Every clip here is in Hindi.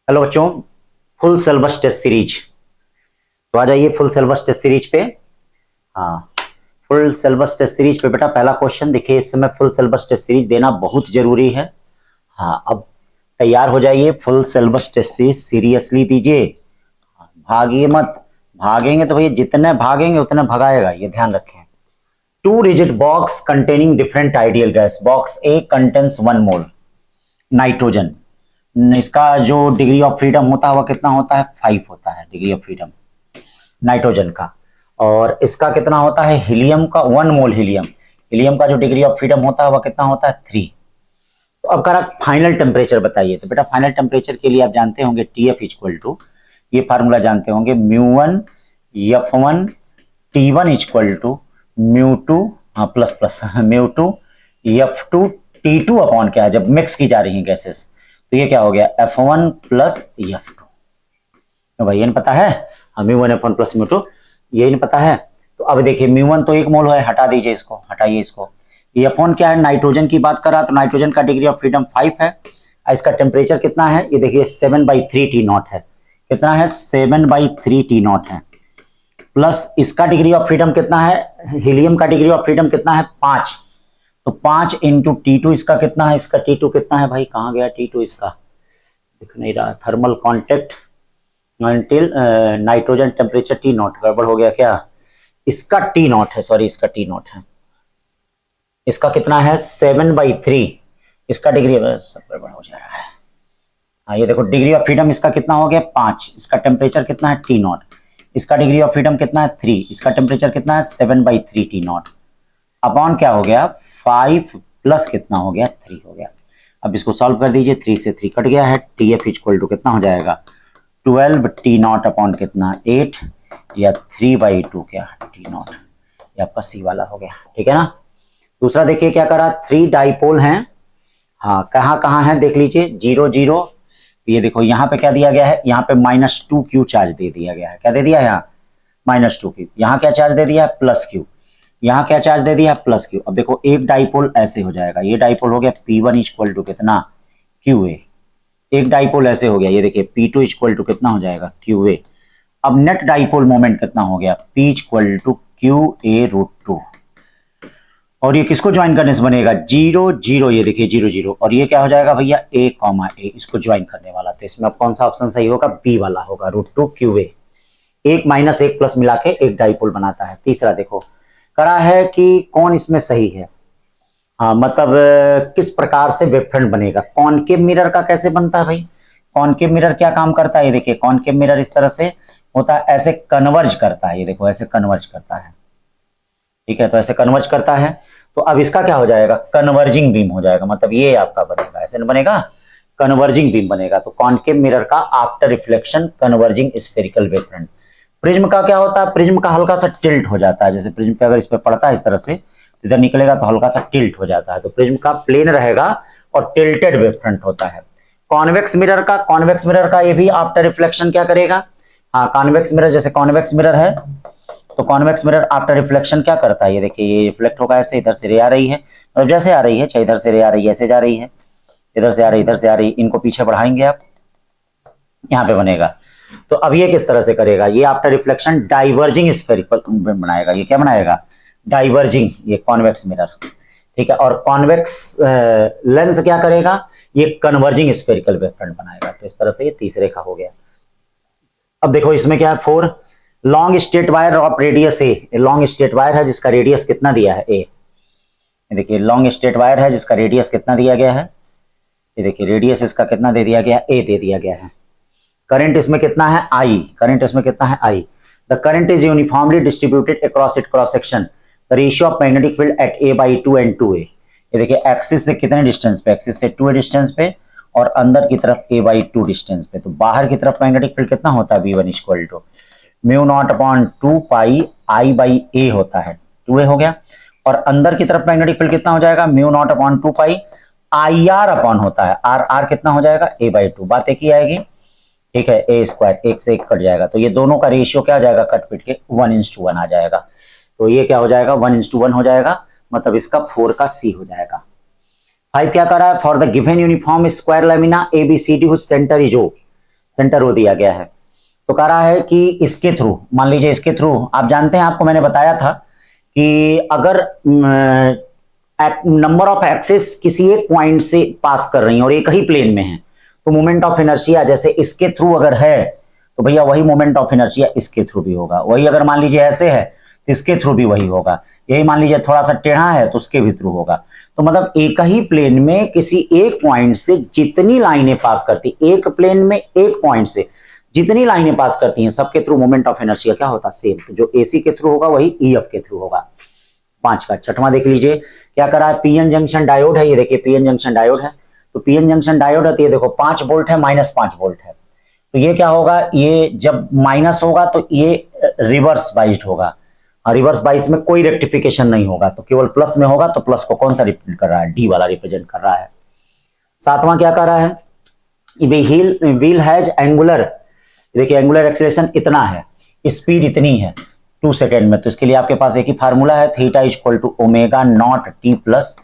हेलो बच्चों, फुल सिलेबस टेस्ट सीरीज। तो आ जाइए फुल सिलेबस टेस्ट सीरीज पे। हाँ, फुल सिलेबस टेस्ट सीरीज पे बेटा पहला क्वेश्चन देखिए। इस समय फुल सिलेबस टेस्ट सीरीज देना बहुत जरूरी है। हाँ, अब तैयार हो जाइए। Full syllabus test series seriously दीजिए, भागिए मत। भागेंगे तो भैया जितने भागेंगे उतने भगाएगा, ये ध्यान रखें। Two rigid box containing different ideal gas. Box A contains 1 mole nitrogen. इसका जो डिग्री ऑफ फ्रीडम होता है वह कितना होता है? 5 होता है डिग्री ऑफ फ्रीडम नाइट्रोजन का। और इसका कितना होता है? हीलियम का 1 मोल हीलियम। हीलियम का जो डिग्री ऑफ फ्रीडम होता है वह कितना होता है? 3। तो अब करा फाइनल टेम्परेचर बताइए। तो बेटा फाइनल टेम्परेचर के लिए आप जानते होंगे TF इक्वल टू, ये फार्मूला जानते होंगे, μ1 F1 T1 equal to μ2 plus plus μ2 F2 T2 upon क्या है, जब मिक्स की जा रही है गैसेस। तो ये क्या हो गया? F1 plus F2। तो भाई ये नहीं पता है? हाँ, μ1 F1 प्लस μ2, ये नहीं पता है। तो अब देखिए μ1 तो 1 मोल है, हटा दीजिए इसको, हटाइए इसको। F1 क्या है? नाइट्रोजन की बात कर रहा, तो नाइट्रोजन का डिग्री ऑफ फ्रीडम 5 है। इसका टेम्परेचर कितना है? ये देखिए 7/3 T0 है। कितना है? 7/3 T0 है। प्लस इसका डिग्री ऑफ फ्रीडम कितना है? हीलियम का डिग्री ऑफ फ्रीडम कितना है? 5। तो 5 इंटू T2 इसका कितना है? इसका T2 कितना है भाई? कहाँ गया T2 इसका? दिख नहीं रहा। Thermal contact until nitrogen temperature T0। गड़बड़ हो गया क्या? इसका T0 है, सॉरी इसका T0 है। इसका कितना है? 7/3। इसका डिग्री, सब गड़बड़ हो जा रहा है। हाँ, ये देखो डिग्री ऑफ फ्रीडम इसका कितना हो गया? 5। इसका टेम्परेचर कितना है? T0। इसका डिग्री ऑफ फ्रीडम कितना है? 3। इसका टेम्परेचर कितना है? 7/3 T0 अपॉन क्या हो गया? 5 प्लस कितना हो गया? 3 हो गया। अब इसको सॉल्व कर दीजिए। 3 से 3 कट गया है। TF इक्वल टू कितना हो जाएगा? 12 T0 अपॉन कितना? 8 या 3/2 क्या T0। ये आपका सी वाला हो गया, ठीक है ना। दूसरा देखिए क्या करा, 3 डाइपोल हैं। हाँ, कहाँ कहाँ है देख लीजिए। 0 0। ये देखो यहाँ पे क्या दिया गया है? यहाँ पे -2Q चार्ज दे दिया गया है। क्या दे दिया है यहाँ? -2Q। यहाँ क्या चार्ज दे दिया है? +Q। यहाँ क्या चार्ज दे दिया है? +Q। अब देखो एक डाइपोल ऐसे हो जाएगा। ये डाइपोल हो गया P1 इक्वल टू कितना? QA। एक डाइपोल ऐसे हो गया, ये देखिए P2 इक्वल टू कितना हो जाएगा? QA। अब नेट डाइपोल मोमेंट कितना हो गया? P equal to QA√2। और ये किसको ज्वाइन करने से बनेगा? 0 0। ये देखिए 0 0। और ये क्या हो जाएगा भैया? A, A, इसको ज्वाइन करने वाला। तो इसमें अब कौन सा ऑप्शन सही होगा? B वाला होगा, √2 QA। 1 - 1 प्लस मिला के एक डाइपोल बनाता है। तीसरा देखो करा है कि कौन इसमें सही है। हाँ, मतलब किस प्रकार से वेव फ्रंट बनेगा। कॉनकेव मिरर का कैसे बनता है भाई? कॉनकेव मिरर क्या काम करता है? ये देखिए कॉनकेव मिरर इस तरह से होता है, ऐसे कन्वर्ज करता है। ये देखो ऐसे कन्वर्ज करता है, ठीक है। तो ऐसे कन्वर्ज करता है। तो अब इसका क्या हो जाएगा? कन्वर्जिंग बीम हो जाएगा। मतलब ये आपका बनेगा, ऐसे नहीं बनेगा, कन्वर्जिंग बीम बनेगा। तो कॉनकेव मिरर का after reflection converging spherical wave front. Prism का क्या होता है? प्रिज्म का हल्का सा टिल्ट हो जाता है। जैसे प्रिज्म पे अगर इस पे पड़ता है इस तरह से, इधर निकलेगा तो हल्का सा टिल्ट हो जाता है। तो प्रिज्म का प्लेन रहेगा और टिल्टेड वेव फ्रंट होता है। कॉन्वेक्स मिरर का ये भी आफ्टर रिफ्लेक्शन क्या करेगा? हाँ, कॉन्वेक्स मिरर, जैसे कॉन्वेक्स मिरर है तो कॉन्वेक्स मिरर आफ्टर रिफ्लेक्शन क्या करता है? ये देखिए ये रिफ्लेक्ट होगा ऐसे, इधर से रे आ रही है, मतलब जैसे आ रही है, चाहे इधर से रे आ रही है, ऐसे जा रही है, इधर से आ रही है, इधर से आ रही है। इनको पीछे बढ़ाएंगे आप, यहाँ पे बनेगा। तो अब ये किस तरह से करेगा? ये आफ्टर रिफ्लेक्शन डाइवर्जिंग स्फेरिकल बनाएगा। ये क्या बनाएगा? डाइवर्जिंग, ये कॉन्वेक्स मिरर, ठीक है। और कॉन्वेक्स लेंस क्या करेगा? ये कन्वर्जिंग स्फेरिकल वेव फ्रंट बनाएगा। तो इस तरह से ये तीसरे का हो गया। अब देखो इसमें क्या है? 4 long straight wire of radius A. Long straight wire है जिसका रेडियस कितना दिया है? ए। देखिए लॉन्ग स्ट्रेट वायर है जिसका रेडियस कितना दिया गया है? ये देखिए रेडियस इसका कितना दे दिया गया है? ए दे दिया गया है। करंट इसमें कितना है? I। करंट इसमें कितना है? I। The current is uniformly distributed across it cross section. The ratio of magnetic field at A/2 and 2A। ये देखिए एक्सिस से कितने डिस्टेंस पे? एक्सिस से 2A डिस्टेंस पे, और अंदर की तरफ A/2 डिस्टेंस पे। तो बाहर की तरफ मैग्नेटिक फील्ड कितना होता है? V1 equal to μ0/2 pi I/A होता है। 2A हो गया। और अंदर की तरफ मैग्नेटिक फील्ड कितना हो जाएगा? μ0/2 पाई IR अपॉन होता है। R कितना हो जाएगा? A/2। बात एक ही आएगी, ठीक है। A², 1 से 1 कट जाएगा। तो ये दोनों का रेशियो क्या आ जाएगा? कट पिट के 1:1 आ जाएगा। तो ये क्या हो जाएगा? 1:1 हो जाएगा। मतलब इसका 4 का C हो जाएगा। 5 क्या कर रहा है? For the given uniform square lamina ABCD whose centre is O। Centre वो दिया गया है। तो कह रहा है कि इसके थ्रू, मान लीजिए इसके थ्रू, आप जानते हैं, आपको मैंने बताया था कि अगर नंबर ऑफ एक्सिस किसी एक पॉइंट से पास कर रही है और एक ही प्लेन में है, तो मोमेंट ऑफ इनर्शिया जैसे इसके थ्रू अगर है तो भैया वही मोमेंट ऑफ इनर्शिया इसके थ्रू भी होगा। वही अगर मान लीजिए ऐसे है तो इसके थ्रू भी वही होगा। यही मान लीजिए थोड़ा सा टेढ़ा है तो उसके भी थ्रू होगा। तो मतलब एक ही प्लेन में किसी एक पॉइंट से जितनी लाइनें पास करती, एक प्लेन में एक पॉइंट से जितनी लाइनें पास करती हैं, सबके थ्रू मोमेंट ऑफ इनर्शिया क्या होता है, सेम। तो जो एसी के थ्रू होगा वही ईएफ के थ्रू होगा। 5 का 6वां देख लीजिए क्या करा है, पीएन जंक्शन डायोड है। ये देखिए पीएन जंक्शन डायोड है। तो पीएन जंक्शन डायोड है तो ये देखो 5 वोल्ट है, -5 वोल्ट है। तो ये क्या होगा, ये जब माइनस होगा तो ये रिवर्स बाइस्ड होगा। रिवर्स बाइस में कोई रेक्टिफिकेशन नहीं होगा, तो केवल प्लस में होगा। तो प्लस को कौन सा रिप्रेजेंट कर रहा है, डी वाला रिप्रेजेंट कर रहा है। 7वां क्या कर रहा है, व्हील हैज एंगुलर, देखिए एंगुलर एक्सेलरेशन इतना है, स्पीड इतनी है 2 सेकेंड में। तो इसके लिए आपके पास एक ही फार्मूला है, theta equal to omega naught T plus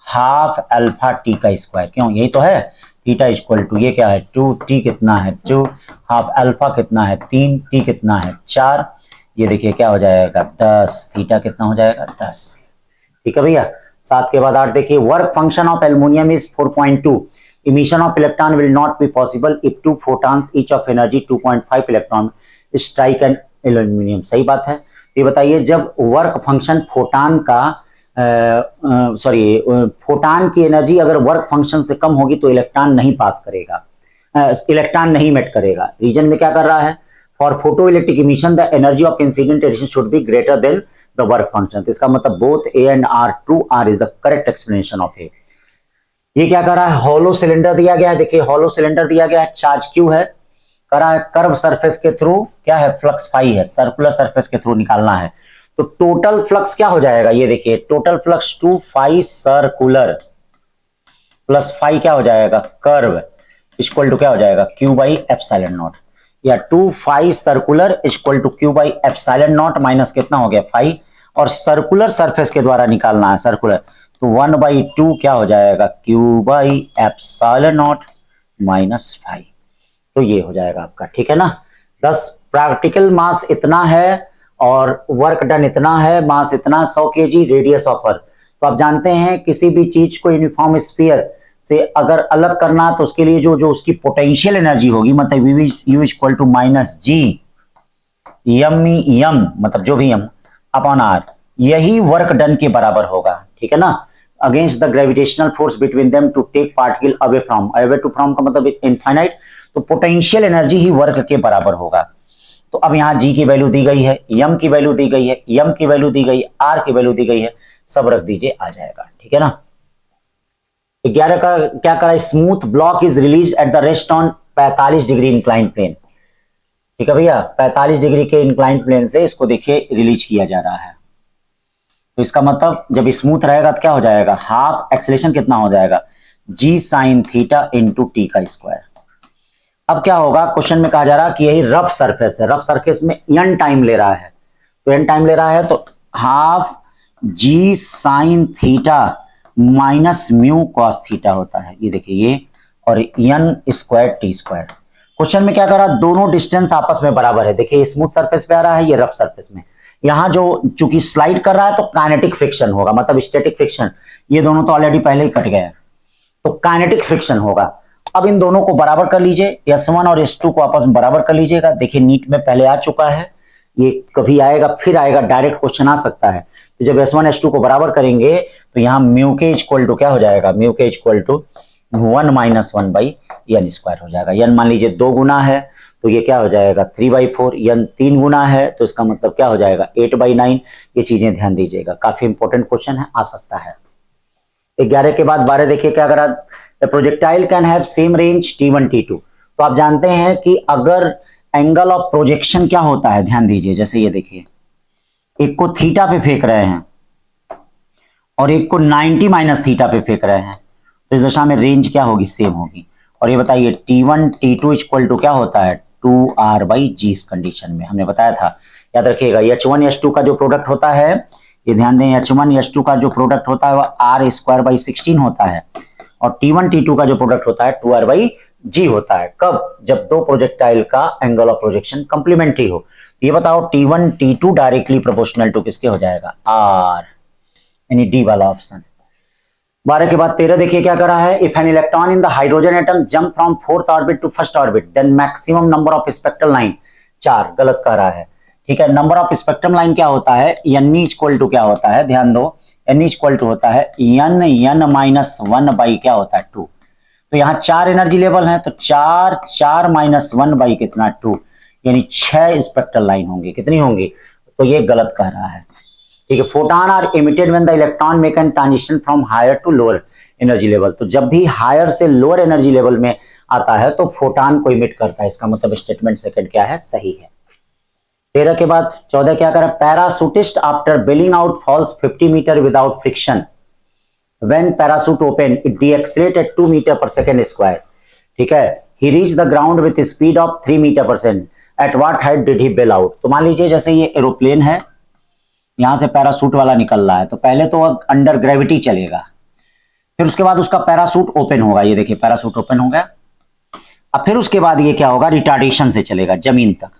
half alpha T का स्क्वायर। क्यों, यही तो है, थीटा इक्वल टू ये क्या है 2, टी कितना है 2, हाफ अल्फा कितना है 3, टी कितना है 4। ये देखिए क्या हो जाएगा 10, थीटा कितना हो जाएगा 10। ठीक है भैया। 7 के बाद 8 देखिए, work function of aluminium is 4.2, emission of electron will not be possible if 2 photons each of energy 2.5 electron strike an aluminium. सही बात है। ये बताइए जब वर्क फंक्शन फोटान का फोटान की एनर्जी अगर वर्क फंक्शन से कम होगी तो इलेक्ट्रॉन नहीं पास करेगा, इलेक्ट्रॉन नहीं मेट करेगा। रीजन में क्या कर रहा है, for photo electric emission the energy of incident radiation should be greater than the work function. तो इसका मतलब both A and R true, R is the correct explanation of A. ये क्या कर रहा है, हॉलो सिलेंडर दिया गया है। देखिए हॉलो सिलेंडर दिया गया है, चार्ज क्यू है, कर रहा है कर्व सरफेस के थ्रू क्या है, फ्लक्स फाई है, सर्कुलर सरफेस के थ्रू निकालना है। तो टोटल फ्लक्स क्या हो जाएगा, ये देखिए total flux 2 phi circular plus phi क्या हो जाएगा कर्व इक्वल टू क्या हो जाएगा क्यू बाई एप्सिलॉन नॉट, या 2 phi circular equal to Q by epsilon naught minus कितना हो गया फाई, और सर्कुलर सरफेस के द्वारा निकालना है सर्कुलर, तो 1/2 क्या हो जाएगा Q by epsilon naught minus phi. तो ये हो जाएगा आपका, ठीक है ना। 10 प्रैक्टिकल मास इतना है और वर्क डन इतना है, मास इतना 100 kg, रेडियस ऑफ अर्थ। तो आप जानते हैं किसी भी चीज को यूनिफॉर्म स्फीयर से अगर अलग करना तो उसके लिए जो उसकी पोटेंशियल एनर्जी होगी, मतलब U equal to minus G M मतलब जो भी एम अपॉन आर, यही वर्क डन के बराबर होगा, ठीक है ना। Against the gravitational force between them to take particle away to from का मतलब इनफाइनाइट, तो पोटेंशियल एनर्जी ही वर्क के बराबर होगा। तो अब यहाँ जी की वैल्यू दी गई है, एम की वैल्यू दी गई है, एम की वैल्यू दी गई, आर की वैल्यू दी गई है, सब रख दीजिए आ जाएगा, ठीक है ना। 11 का क्या करा, smooth block is release at the rest on 45 degree incline plane. ठीक है भैया, 45 डिग्री के इंक्लाइन प्लेन से इसको देखिए रिलीज किया जा रहा है। तो इसका मतलब जब स्मूथ रहेगा तो क्या हो जाएगा, हाफ एक्सेलरेशन कितना हो जाएगा जी साइन थीटा इंटू टी का स्क्वायर। अब क्या होगा, क्वेश्चन में कहा जा रहा है कि यही रफ सरफेस है, रफ सरफेस में n टाइम ले रहा है, तो n टाइम ले रहा है तो half G sine theta minus mu cos theta होता है, ये देखिए ये, और n square T square. Question में क्या कर रहा है, दोनों डिस्टेंस आपस में बराबर है। देखिए स्मूथ सरफेस पे आ रहा है, ये रफ सरफेस में, यहाँ जो चूंकि स्लाइड कर रहा है तो काइनेटिक फ्रिक्शन होगा, मतलब स्टैटिक फ्रिक्शन, ये दोनों तो ऑलरेडी पहले ही कट गए, तो काइनेटिक फ्रिक्शन होगा। अब इन दोनों को बराबर कर लीजिए, S1 और S2 को आपस में बराबर कर लीजिएगा। देखिए नीट में पहले आ चुका है, ये कभी आएगा फिर आएगा, डायरेक्ट क्वेश्चन आ सकता है। तो जब S1 S2 को बराबर करेंगे तो यहाँ म्यू के इक्वल टू क्या हो जाएगा, म्यू के equal to 1 minus 1 by n square हो जाएगा। n मान लीजिए 2 गुना है तो ये क्या हो जाएगा 3/4, n 3 गुना है तो इसका मतलब क्या हो जाएगा 8/9। ये चीजें ध्यान दीजिएगा, काफी इंपॉर्टेंट क्वेश्चन है, आ सकता है। 11 के बाद 12 देखिए क्या करा, projectile can have same range T1 T2। तो आप जानते हैं कि अगर एंगल ऑफ प्रोजेक्शन क्या होता है, ध्यान दीजिए, जैसे ये देखिए एक को थीटा पे फेंक रहे हैं और एक को 90 माइनस थीटा पे फेंक रहे हैं, तो इस दशा में रेंज क्या होगी, सेम होगी। और ये बताइए T1 T2 इक्वल टू क्या होता है 2r/g। इस कंडीशन में हमने बताया था, याद रखिएगा H1 H2 का जो प्रोडक्ट होता है, ये ध्यान दें, H1 H2 का जो प्रोडक्ट होता है वह r² 16 होता है, और T1 T2 का जो प्रोडक्ट होता है 2r/g जी होता है। कब? जब दो प्रोजेक्टाइल का एंगल ऑफ प्रोजेक्शन कंप्लीमेंट्री हो। ये बताओ T1 T2 directly proportional to किसके हो जाएगा? R, यानी डी वाला ऑप्शन। 12 के बाद 13 देखिए क्या करा है। If an electron in the hydrogen atom jump from fourth orbit to first orbit then maximum number of spectral line 4, गलत कह रहा है। ठीक है, नंबर ऑफ स्पेक्ट्रम लाइन क्या होता है? n इक्वल टू क्या होता है? ध्यान दो, n इक्वल टू होता है n माइनस 1 बाई क्या होता है 2। तो यहाँ 4 एनर्जी लेवल है, तो 4 माइनस 1 बाई कितना 2, यानी 6 स्पेक्ट्रल लाइन होंगी। कितनी होंगी? तो ये गलत कह रहा है। ठीक है, photon are emitted when the electron make an transition from higher to lower energy level. तो जब भी हायर से लोअर एनर्जी लेवल में आता है तो फोटॉन को इमिट करता है। इसका मतलब स्टेटमेंट सेकंड क्या है? सही है। 13 के बाद 14 क्या करा? Parachutist after bailing out falls 50 metre without friction when parachute open it decelerate at 2 metre पर सेकेंड स्क्वायर। ठीक है, he reach the ground with speed of 3 metre पर second, at what height did he bail out. तो मान लीजिए जैसे ये एरोप्लेन है, यहां से पैराशूट वाला निकल रहा है, तो पहले तो अंडर ग्रेविटी चलेगा, फिर उसके बाद उसका पैराशूट ओपन होगा। ये देखिए पैराशूट ओपन हो गया। अब फिर उसके बाद ये क्या होगा? रिटार्डेशन से चलेगा जमीन तक,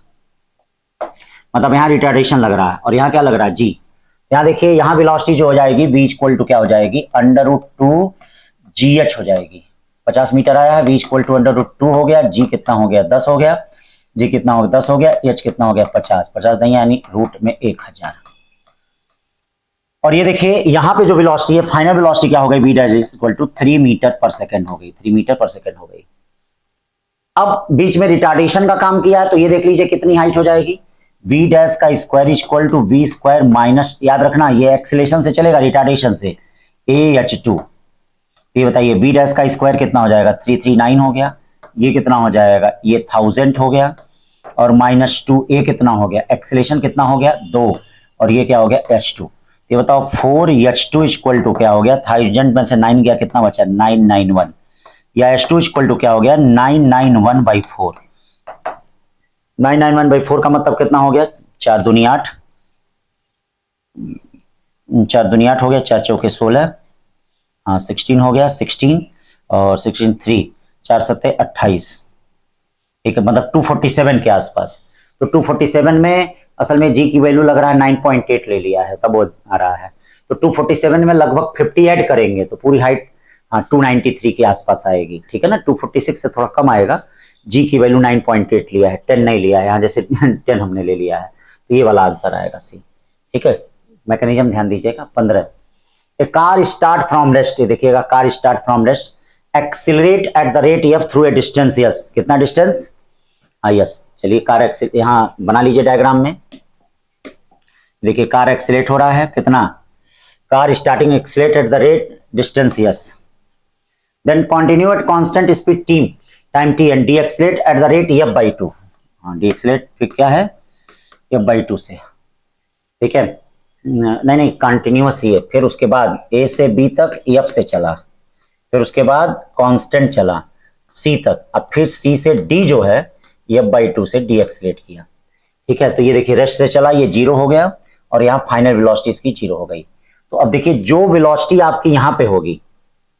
मतलब यहां रिटार्डेशन लग रहा है और यहां क्या लग रहा है? जी। यहां देखिए, यहां वेलोसिटी जो हो जाएगी v इक्वल टू क्या हो जाएगी? √2 GH हो जाएगी। 50 मीटर आया है, v इक्वल टू √2 हो गया, g कितना हो गया? 10 हो गया, g कितना हो गया? 10 हो गया, h कितना हो गया? 50 नहीं यानी रूट में 1000। और ये देखिए यहां पे जो वेलोसिटी है, फाइनल वेलोसिटी क्या हो गई? v dash equal to 3 metre पर सेकेंड हो गई, 3 मीटर पर सेकेंड हो गई। अब बीच में रिटार्डेशन का काम किया है, तो ये देख लीजिए कितनी हाइट हो जाएगी? v डैश का square equal to v square minus, याद रखना ये एक्सेलेरेशन से चलेगा, रिटार्डेशन से, AH2। ये बताइए v डैश का स्क्वायर कितना हो जाएगा? 339 हो गया, ये कितना हो जाएगा? ये 1000 हो गया, और -2 a कितना हो गया? एक्सेलेरेशन कितना हो गया? 2, और ये क्या हो गया? h2। ये बताओ 4h2 इक्वल टू क्या हो गया? 1000 में से 9 गया, कितना बचा? 991, या h2 इक्वल टू क्या हो गया? 991/4। 991/4 का मतलब कितना हो गया? 4 दूनी 8, 4 दूनी 8 हो गया, 4 चौके 16, हाँ 16 हो गया, 16 और 16 3, 4 सत्ते 28। ठीक है, मतलब 247 के आसपास। तो 247 में असल में जी की वैल्यू लग रहा है 9.8 ले लिया है, तब वो आ रहा है। तो 247 में लगभग 50 ऐड करेंगे तो पूरी हाइट 293 के आसपास आएगी। ठीक है ना, 246 से थोड़ा कम आएगा। जी की वैल्यू 9.8 लिया है, 10 नहीं लिया है, यहाँ जैसे 10 हमने ले लिया है, तो ये वाला आंसर आएगा सी। ठीक है, मैकेनिज्म ध्यान दीजिएगा। 15, ए कार स्टार्ट फ्रॉम रेस्ट, देखिएगा car start from rest, accelerate eight the rate f through a distance yes. कितना डिस्टेंस? यस। चलिए कार एक्सिलेट यहाँ बना लीजिए डायग्राम में। देखिए कार एक्सिलेट हो रहा है, कितना? Car starting accelerate at the rate distance yes, then continue at constant speed time t and decelerate at the rate f/2। हाँ डी एक्सिलेट फिर क्या है? f/2 से। ठीक है, नहीं कंटिन्यूअस ही है। फिर उसके बाद a से b तक f से चला, फिर उसके बाद कांस्टेंट चला c तक, अब फिर c से d जो है f/2 से डी एक्सिलेट किया। ठीक है, तो ये देखिए रेस्ट से चला, ये 0 हो गया, और यहाँ फाइनल वेलोसिटी इसकी 0 हो गई। तो अब देखिए जो वेलोसिटी आपकी यहाँ पे होगी,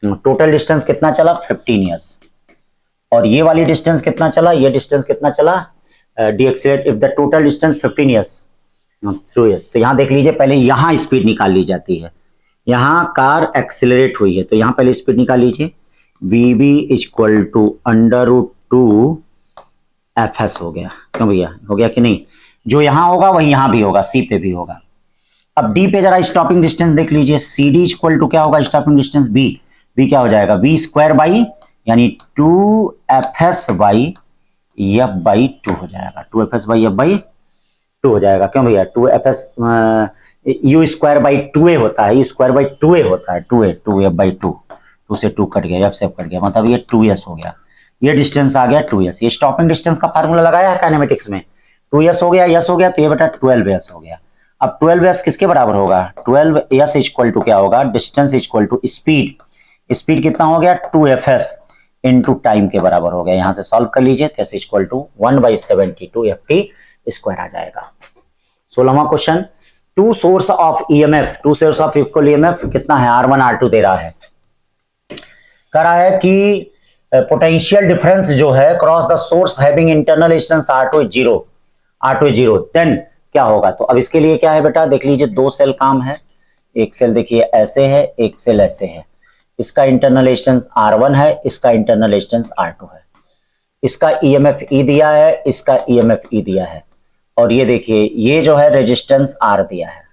टोटल डिस्टेंस कितना चला? 15 ईयर्स। और ये वाली डिस्टेंस कितना चला? ये डिस्टेंस कितना चला? D accelerate if the total distance 15 years through years. तो यहाँ देख लीजिए, पहले यहाँ स्पीड निकाल ली जाती है। यहाँ कार एक्सिलरेट हुई है, तो यहाँ पहले स्पीड निकाल लीजिए। VB इक्वल टू √2 FS हो गया। क्यों भैया, हो गया कि नहीं? जो यहाँ होगा वही यहाँ भी होगा, C पे भी होगा। अब D पे जरा स्टॉपिंग डिस्टेंस देख लीजिए। CD इक्वल टू क्या होगा? स्टॉपिंग डिस्टेंस B क्या हो जाएगा? V स्क्वायर बाई यानी 2FS/f/2 हो जाएगा। 2FS/f/2 हो जाएगा। क्यों भैया? 2FS U square by 2a होता है, U स्क्वायर बाई 2a होता है, 2f/2, 2 से 2 कट गया, f से कट गया, मतलब ये 2s हो गया। ये डिस्टेंस आ गया 2s। ये स्टॉपिंग डिस्टेंस का फार्मूला लगाया है काइनेमेटिक्स में, 2s हो गया, s हो गया, तो ये बेटा 12s हो गया। अब 12s किसके बराबर होगा? 12s इक्वल टू क्या होगा? Distance equal to speed. Speed कितना हो गया? 2fs इनटू टाइम के बराबर हो गया। यहां से सॉल्व कर लीजिए, तो s equal to 1/72 ft square आ जाएगा। 16वां question, two source of equal EMF कितना है? R1 R2 दे रहा है। कह रहा है कि पोटेंशियल डिफरेंस जो है cross the source having internal resistance R2 is zero, R2 is zero, then क्या होगा? तो अब इसके लिए क्या है बेटा, देख लीजिए दो सेल काम है, एक सेल देखिए ऐसे है, एक सेल ऐसे है, इसका इंटरनल रेजिस्टेंस R1 है, इसका इंटरनल रेजिस्टेंस R2 है, इसका EMF E दिया है, इसका EMF E दिया है, और ये देखिए ये जो है रेजिस्टेंस R दिया है।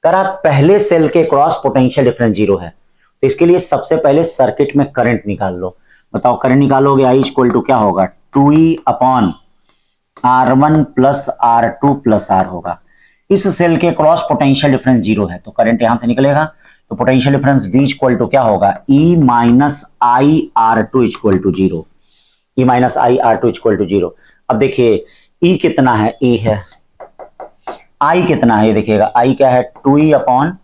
अगर आप पहले सेल के क्रॉस पोटेंशियल डिफरेंस जीरो है तो इसके लिए सबसे पहले सर्किट में करंट निकाल लो। बताओ करंट निकालोगे, I इक्वल टू क्या होगा, 2E upon R1 plus R2 plus R होगा। इस सेल के क्रॉस पोटेंशियल डिफरेंस जीरो है तो करंट यहां से निकलेगा, तो potential difference V equal to क्या होगा, E minus I R2 equal to zero, E minus I R2 equal to zero. अब देखिए E कितना है, E है, I कितना है, ये देखिएगा I क्या है, 2E upon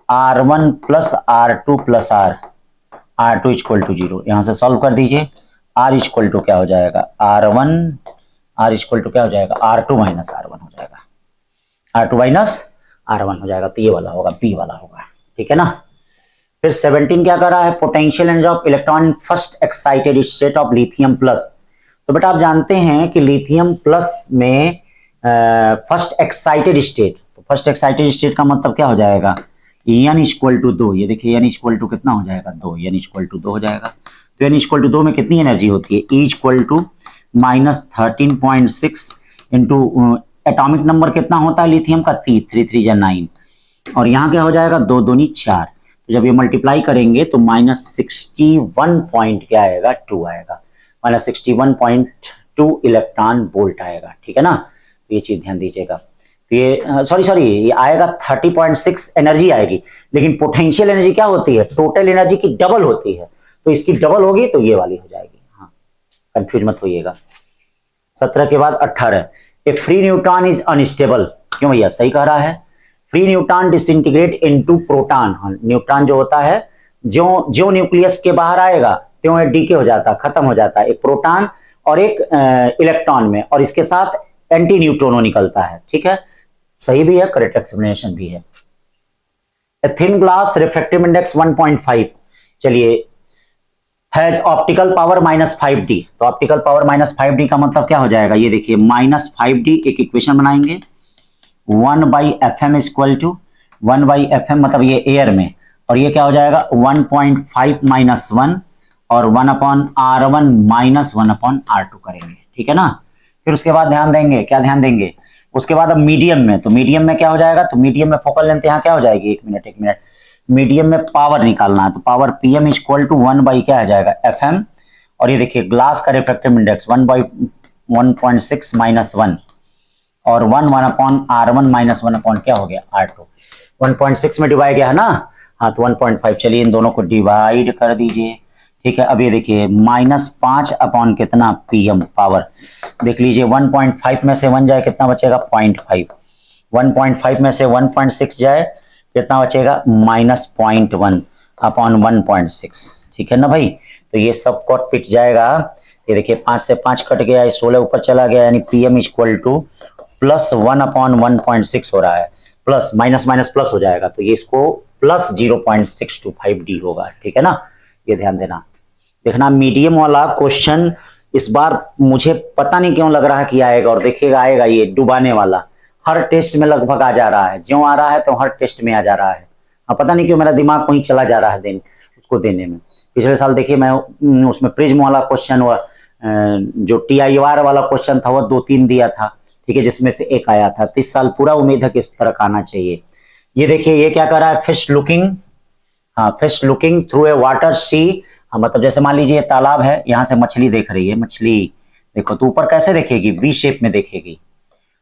R1 plus R2 plus R2 equal to zero. यहां से सॉल्व कर दीजिए, R इक्वल टू क्या हो जाएगा, R इक्वल टू क्या हो जाएगा, R2 माइनस R1 हो जाएगा, R2 माइनस R1 हो जाएगा, तो ये वाला होगा, B वाला होगा, ठीक है ना। फिर 17 क्या कर रहा है, potential energy of electron in first excited state of lithium plus. तो बेटा आप जानते हैं कि लिथियम प्लस में फर्स्ट एक्साइटेड स्टेट, तो फर्स्ट एक्साइटेड स्टेट का मतलब क्या हो जाएगा, n इक्वल टू 2, ये देखिए n इक्वल टू कितना हो जाएगा, 2, n इक्वल टू 2 हो जाएगा। तो n इक्वल टू 2 में कितनी एनर्जी होती है, E equal to minus 13.6 into atomic number कितना होता है लिथियम का, 3 3 जा 9, और यहाँ क्या हो जाएगा, 2 दूनी 4, तो जब ये मल्टीप्लाई करेंगे तो माइनस 61 पॉइंट क्या आएगा, 2 आएगा, माइनस 61.2 इलेक्ट्रॉन वोल्ट आएगा, ठीक है ना। तो ये चीज ध्यान दीजिएगा। तो ये सॉरी ये आएगा 30.6 एनर्जी आएगी, लेकिन पोटेंशियल एनर्जी क्या होती है, टोटल एनर्जी की डबल होती है, तो इसकी डबल होगी तो ये वाली हो जाएगी, हाँ कंफ्यूज मत होइएगा। 17 के बाद 18, ए फ्री न्यूट्रॉन इज अनस्टेबल, क्यों भैया, सही कह रहा है, free neutron disintegrate into proton. Neutron जो होता है जो न्यूक्लियस के बाहर आएगा त्यों डीके हो जाता, खत्म हो जाता है, एक प्रोटॉन और एक इलेक्ट्रॉन में, और इसके साथ एंटी न्यूट्रॉनो निकलता है, ठीक है, सही भी है, करेक्ट एक्सप्लेनेशन भी है। थिन ग्लास रिफ्रैक्टिव इंडेक्स 1.5, चलिए हैज ऑप्टिकल पावर -5D, तो ऑप्टिकल पावर -5D का मतलब क्या हो जाएगा, ये देखिए -5D, एक इक्वेशन बनाएंगे, 1/Fm इक्वल टू 1/Fm मतलब ये एयर में, और ये क्या हो जाएगा 1.5 माइनस 1 और 1/R1 माइनस 1/R2 करेंगे, ठीक है ना। फिर उसके बाद ध्यान देंगे, क्या ध्यान देंगे, उसके बाद अब मीडियम में, तो मीडियम में क्या हो जाएगा, तो मीडियम में फोकल लेंथ यहाँ क्या हो जाएगी, एक मिनट, मीडियम में पावर निकालना है, तो पावर Pm इक्वल टू 1 क्या आ जाएगा Fm, और ये देखिए ग्लास का रिफ्रैक्टिव इंडेक्स 1/1.6 माइनस 1 और 1/R1 माइनस 1 क्या हो गया R2, 1.6 में डिवाइड गया है ना, हाँ तो 1.5, चलिए इन दोनों को डिवाइड कर दीजिए, ठीक है। अब ये देखिए -5 अपॉन कितना Pm पावर, देख लीजिए 1.5 में से 1 जाए कितना बचेगा, 0.5, 1.5 में से 1.6 जाए कितना बचेगा, -0.1 अपॉन 1.6, ठीक है ना भाई। तो ये सब कट पिट जाएगा, ये देखिए 5 से 5 कट गया, 16 ऊपर चला गया, यानी Pm इक्वल टू +1 अपॉन 1.6 हो रहा है, प्लस माइनस माइनस प्लस हो जाएगा, तो ये इसको +0.625D होगा, ठीक है ना, ये ध्यान देना। देखना मीडियम वाला क्वेश्चन इस बार मुझे पता नहीं क्यों लग रहा है कि आएगा, और देखिएगा आएगा, ये डुबाने वाला हर टेस्ट में लगभग आ जा रहा है, ज्यों आ रहा है तो हर टेस्ट में आ जा रहा है। हाँ पता नहीं क्यों मेरा दिमाग कहीं चला जा रहा है उसको देने में। पिछले साल देखिए मैं उसमें प्रिज्म वाला क्वेश्चन हुआ, जो TIR वाला क्वेश्चन था वो 2-3 दिया था, ठीक है, जिसमें से एक आया था। तो इस साल पूरा उम्मीद है कि इस तरह का आना चाहिए। ये देखिए ये क्या कर रहा है, फिश लुकिंग, हाँ fish looking through a water sea, हाँ मतलब जैसे मान लीजिए तालाब है, यहाँ से मछली देख रही है, मछली देखो तो ऊपर कैसे देखेगी, V शेप में देखेगी।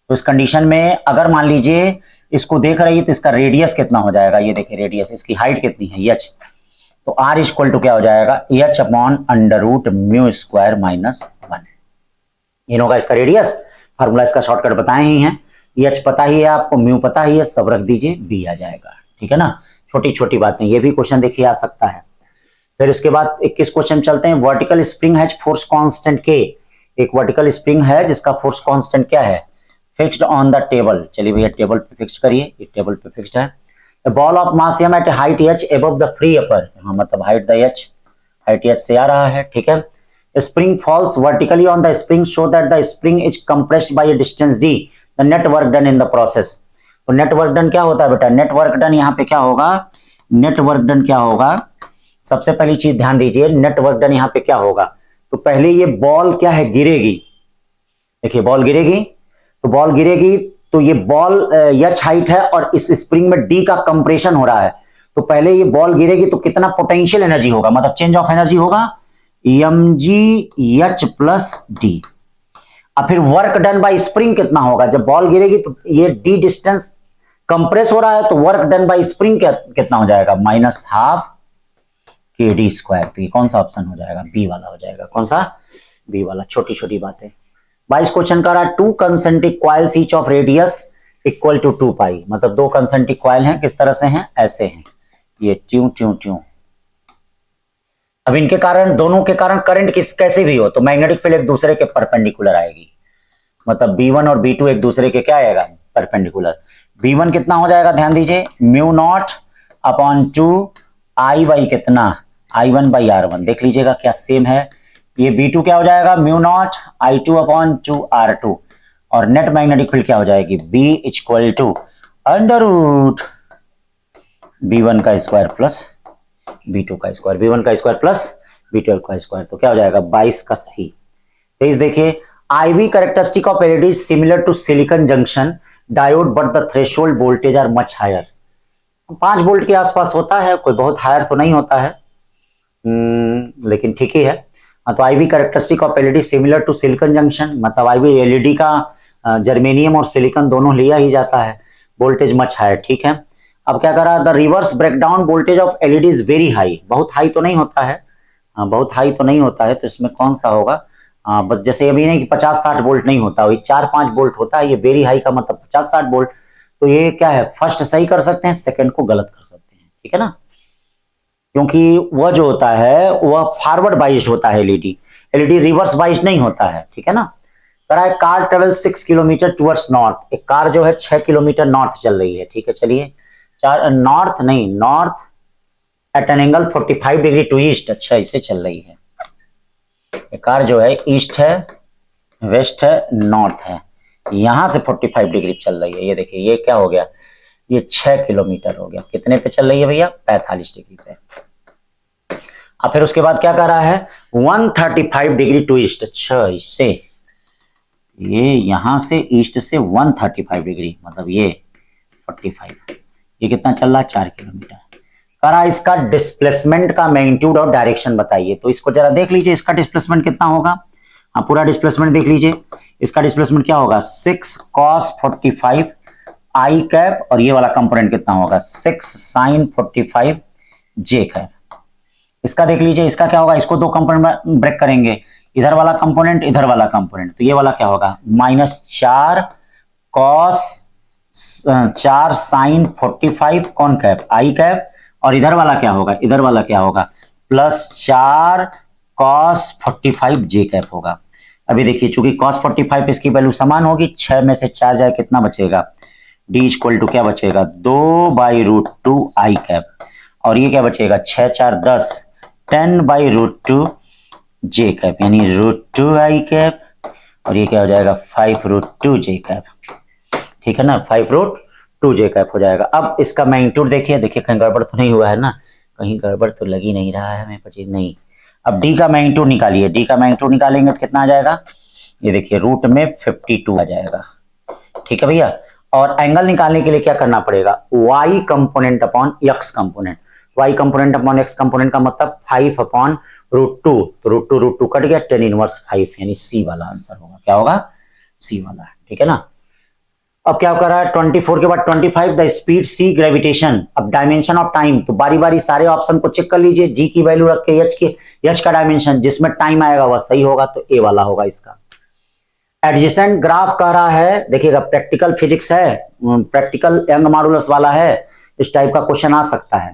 तो इस कंडीशन में अगर मान लीजिए इसको देख रही है तो इसका रेडियस कितना हो जाएगा, ये देखिए रेडियस, इसकी हाइट कितनी है h, तो R इक्वल टू क्या हो जाएगा h अपॉन √μ² -1, इन होगा इसका रेडियस। फार्मूला इसका शॉर्टकट बताए ही हैं, h पता ही है आपको, म्यू पता ही है, सब रख दीजिए, B आ जाएगा, ठीक है ना। छोटी छोटी बातें, ये भी क्वेश्चन देखिए आ सकता है। फिर उसके बाद 21 क्वेश्चन चलते हैं, vertical spring has force constant K, एक वर्टिकल स्प्रिंग है जिसका फोर्स कांस्टेंट क्या है, फिक्स्ड ऑन द टेबल। चलिए भैया टेबल पे फिक्स करिए, ये टेबल पे फिक्स्ड है। Ball of mass m at height h above the free upper, हाँ मतलब हाइट द h, ITH से आ रहा है, ठीक है। Spring falls vertically on the spring so that the spring is compressed by a distance d, the net work done in the process. तो नेट वर्क डन क्या होता है बेटा, नेट वर्क डन यहाँ पे क्या होगा, नेट वर्क डन क्या होगा, सबसे पहली चीज ध्यान दीजिए, नेट वर्क डन यहाँ पे क्या होगा। तो पहले ये बॉल क्या है, गिरेगी, देखिए बॉल गिरेगी, तो बॉल गिरेगी तो ये बॉल h हाइट है और इस स्प्रिंग में d का कंप्रेशन हो रहा है। तो पहले ये बॉल गिरेगी तो कितना पोटेंशियल एनर्जी होगा, मतलब चेंज ऑफ एनर्जी होगा mgh प्लस d। अब फिर वर्क डन बाय स्प्रिंग कितना होगा, जब बॉल गिरेगी तो ये d डिस्टेंस कंप्रेस हो रहा है, तो वर्क डन बाय स्प्रिंग कितना हो जाएगा, -12 kd स्क्वायर। तो ये कौन सा ऑप्शन हो जाएगा, बी वाला हो जाएगा, कौन सा, बी वाला। छोटी छोटी बातें। 22 क्वेश्चन का रहा, 2 concentric coils each of radius equal to 2 pi, मतलब 2 कंसेंट्रिक कॉइल हैं, किस तरह से हैं, ऐसे हैं, ये ट्यू ट्यू ट्यू। अब इनके कारण, दोनों के कारण करंट किस कैसे भी हो तो मैग्नेटिक फील्ड एक दूसरे के परपेंडिकुलर आएगी, मतलब B1 और B2 एक दूसरे के क्या आएगा, परपेंडिकुलर। B1 कितना हो जाएगा, ध्यान दीजिए, μ0/2 I बाई कितना, I1 बाई R1, देख लीजिएगा क्या सेम है। ये B2 क्या हो जाएगा, μ0 I2/2 R2, और नेट मैग्नेटिक फील्ड क्या हो जाएगी, B इक्वल टू √ B1 का स्क्वायर प्लस B2 का स्क्वायर, B1 का स्क्वायर प्लस B2 का स्क्वायर, तो क्या हो जाएगा 22 का C। तेईस देखिए, IV characteristic of LED similar to silicon junction diode but the threshold voltage are much higher. 5 volt के आसपास होता है, कोई बहुत हायर तो नहीं होता है, लेकिन ठीक ही है। तो IV characteristic of LED similar to silicon junction, मतलब IV LED का जर्मेनियम और सिलिकॉन दोनों लिया ही जाता है, वोल्टेज मच हायर, ठीक है। अब क्या करा, the reverse breakdown voltage of LED is very high, बहुत हाई तो नहीं होता है, बहुत हाई तो नहीं होता है, तो इसमें कौन सा होगा, बस जैसे अभी नहीं कि 50-60 वोल्ट नहीं होता, वही 4-5 वोल्ट होता है, ये वेरी हाई का मतलब 50-60 वोल्ट। तो ये क्या है, फर्स्ट सही कर सकते हैं, सेकंड को गलत कर सकते हैं, ठीक है ना, क्योंकि वह जो होता है वह फॉरवर्ड बाइज्ड होता है, LED रिवर्स बाइज्ड नहीं होता है, ठीक है ना। करा है, car travel 6 kilometre towards north, एक कार जो है 6 किलोमीटर नॉर्थ चल रही है, ठीक है, चलिए नॉर्थ नहीं, north at an angle 45 degree to east, अच्छा इससे चल रही है। कार जो है ईस्ट है, वेस्ट है, नॉर्थ है, यहां से 45 डिग्री चल रही है। ये देखिए ये क्या हो गया, ये 6 किलोमीटर हो गया, कितने पे चल रही है भैया, 45 डिग्री पे। अब फिर उसके बाद क्या कर रहा है, 135 डिग्री टू ईस्ट, अच्छा इससे ये यहां से ईस्ट से 135 डिग्री, मतलब ये 45, ये कितना चल रहा है, 4 किलोमीटर। करा इसका डिस्प्लेसमेंट का मैग्नीट्यूड और डायरेक्शन बताइए, तो इसको जरा देख लीजिए, इसका डिस्प्लेसमेंट कितना होगा, हाँ पूरा डिस्प्लेसमेंट देख लीजिए, इसका डिस्प्लेसमेंट क्या होगा, 6 cos 45 I कैप, और ये वाला कंपोनेंट कितना होगा, 6 sin 45 J कैप। इसका देख लीजिए, इसका क्या होगा, इसको 2 कंपोनेंट ब्रेक करेंगे, इधर वाला कंपोनेंट, इधर वाला कंपोनेंट, तो ये वाला क्या होगा, -4 cos 4 sin 45 कौन कैप, I कैप, और इधर वाला क्या होगा, इधर वाला क्या होगा, +4 cos 45 J कैप होगा। अभी देखिए चूंकि cos 45 इसकी वैल्यू समान होगी, 6 में से 4 जाए कितना बचेगा, D इक्वल टू क्या बचेगा, 2/√2 I कैप, और ये क्या बचेगा, 6×4 10, 10/√2 J कैप, यानी √2 I कैप, और ये क्या हो जाएगा 5√2 J कैप, ठीक है ना, 5√2 J कैप हो जाएगा। अब इसका मैग्नीट्यूड देखिए, देखिए कहीं गड़बड़ तो नहीं हुआ है ना, कहीं गड़बड़ तो लगी नहीं रहा है हमें पची नहीं। अब D का मैग्नीट्यूड निकालिए, D का मैग्नीट्यूड निकालेंगे तो कितना आ जाएगा, ये देखिए रूट में 52 आ जाएगा, ठीक है भैया। और एंगल निकालने के लिए क्या करना पड़ेगा, y component upon x component, y component upon x component का मतलब 5/√2, तो √2 कट गया, 10⁻5, यानी C वाला आंसर होगा, क्या होगा, C वाला, ठीक है ना। अब क्या कर रहा है, 24 के बाद 25, द स्पीड C ग्रेविटेशन, अब डायमेंशन ऑफ टाइम, तो बारी बारी सारे ऑप्शन को चेक कर लीजिए, G की वैल्यू रख के H का डायमेंशन, जिसमें टाइम आएगा वह सही होगा, तो A वाला होगा इसका। एडजेसेंट ग्राफ कह रहा है, देखिएगा प्रैक्टिकल फिजिक्स है, प्रैक्टिकल यंग मॉडुलस वाला है, इस टाइप का क्वेश्चन आ सकता है।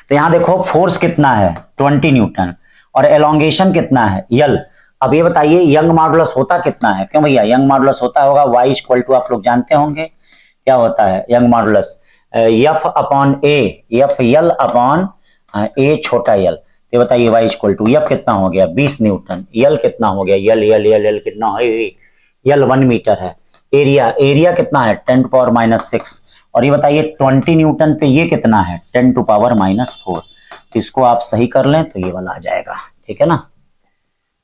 तो यहां देखो फोर्स कितना है 20 न्यूटन, और एलोंगेशन कितना है L। अब ये बताइए यंग मॉडुलस होता कितना है, क्यों भैया यंग मॉडुलस होता होगा y इक्वल टू, आप लोग जानते होंगे क्या होता है young modulus, F/A, F L upon A छोटा L। ये बताइए y इक्वल टू एफ कितना हो गया 20 न्यूटन, यल कितना हो गया, यल कितना है, यल 1 मीटर है। एरिया कितना है 10⁻⁻⁶, और ये बताइए 20 न्यूटन पे ये कितना है 10⁻⁻⁴। तो इसको आप सही कर लें तो ये वाला आ जाएगा, ठीक है ना।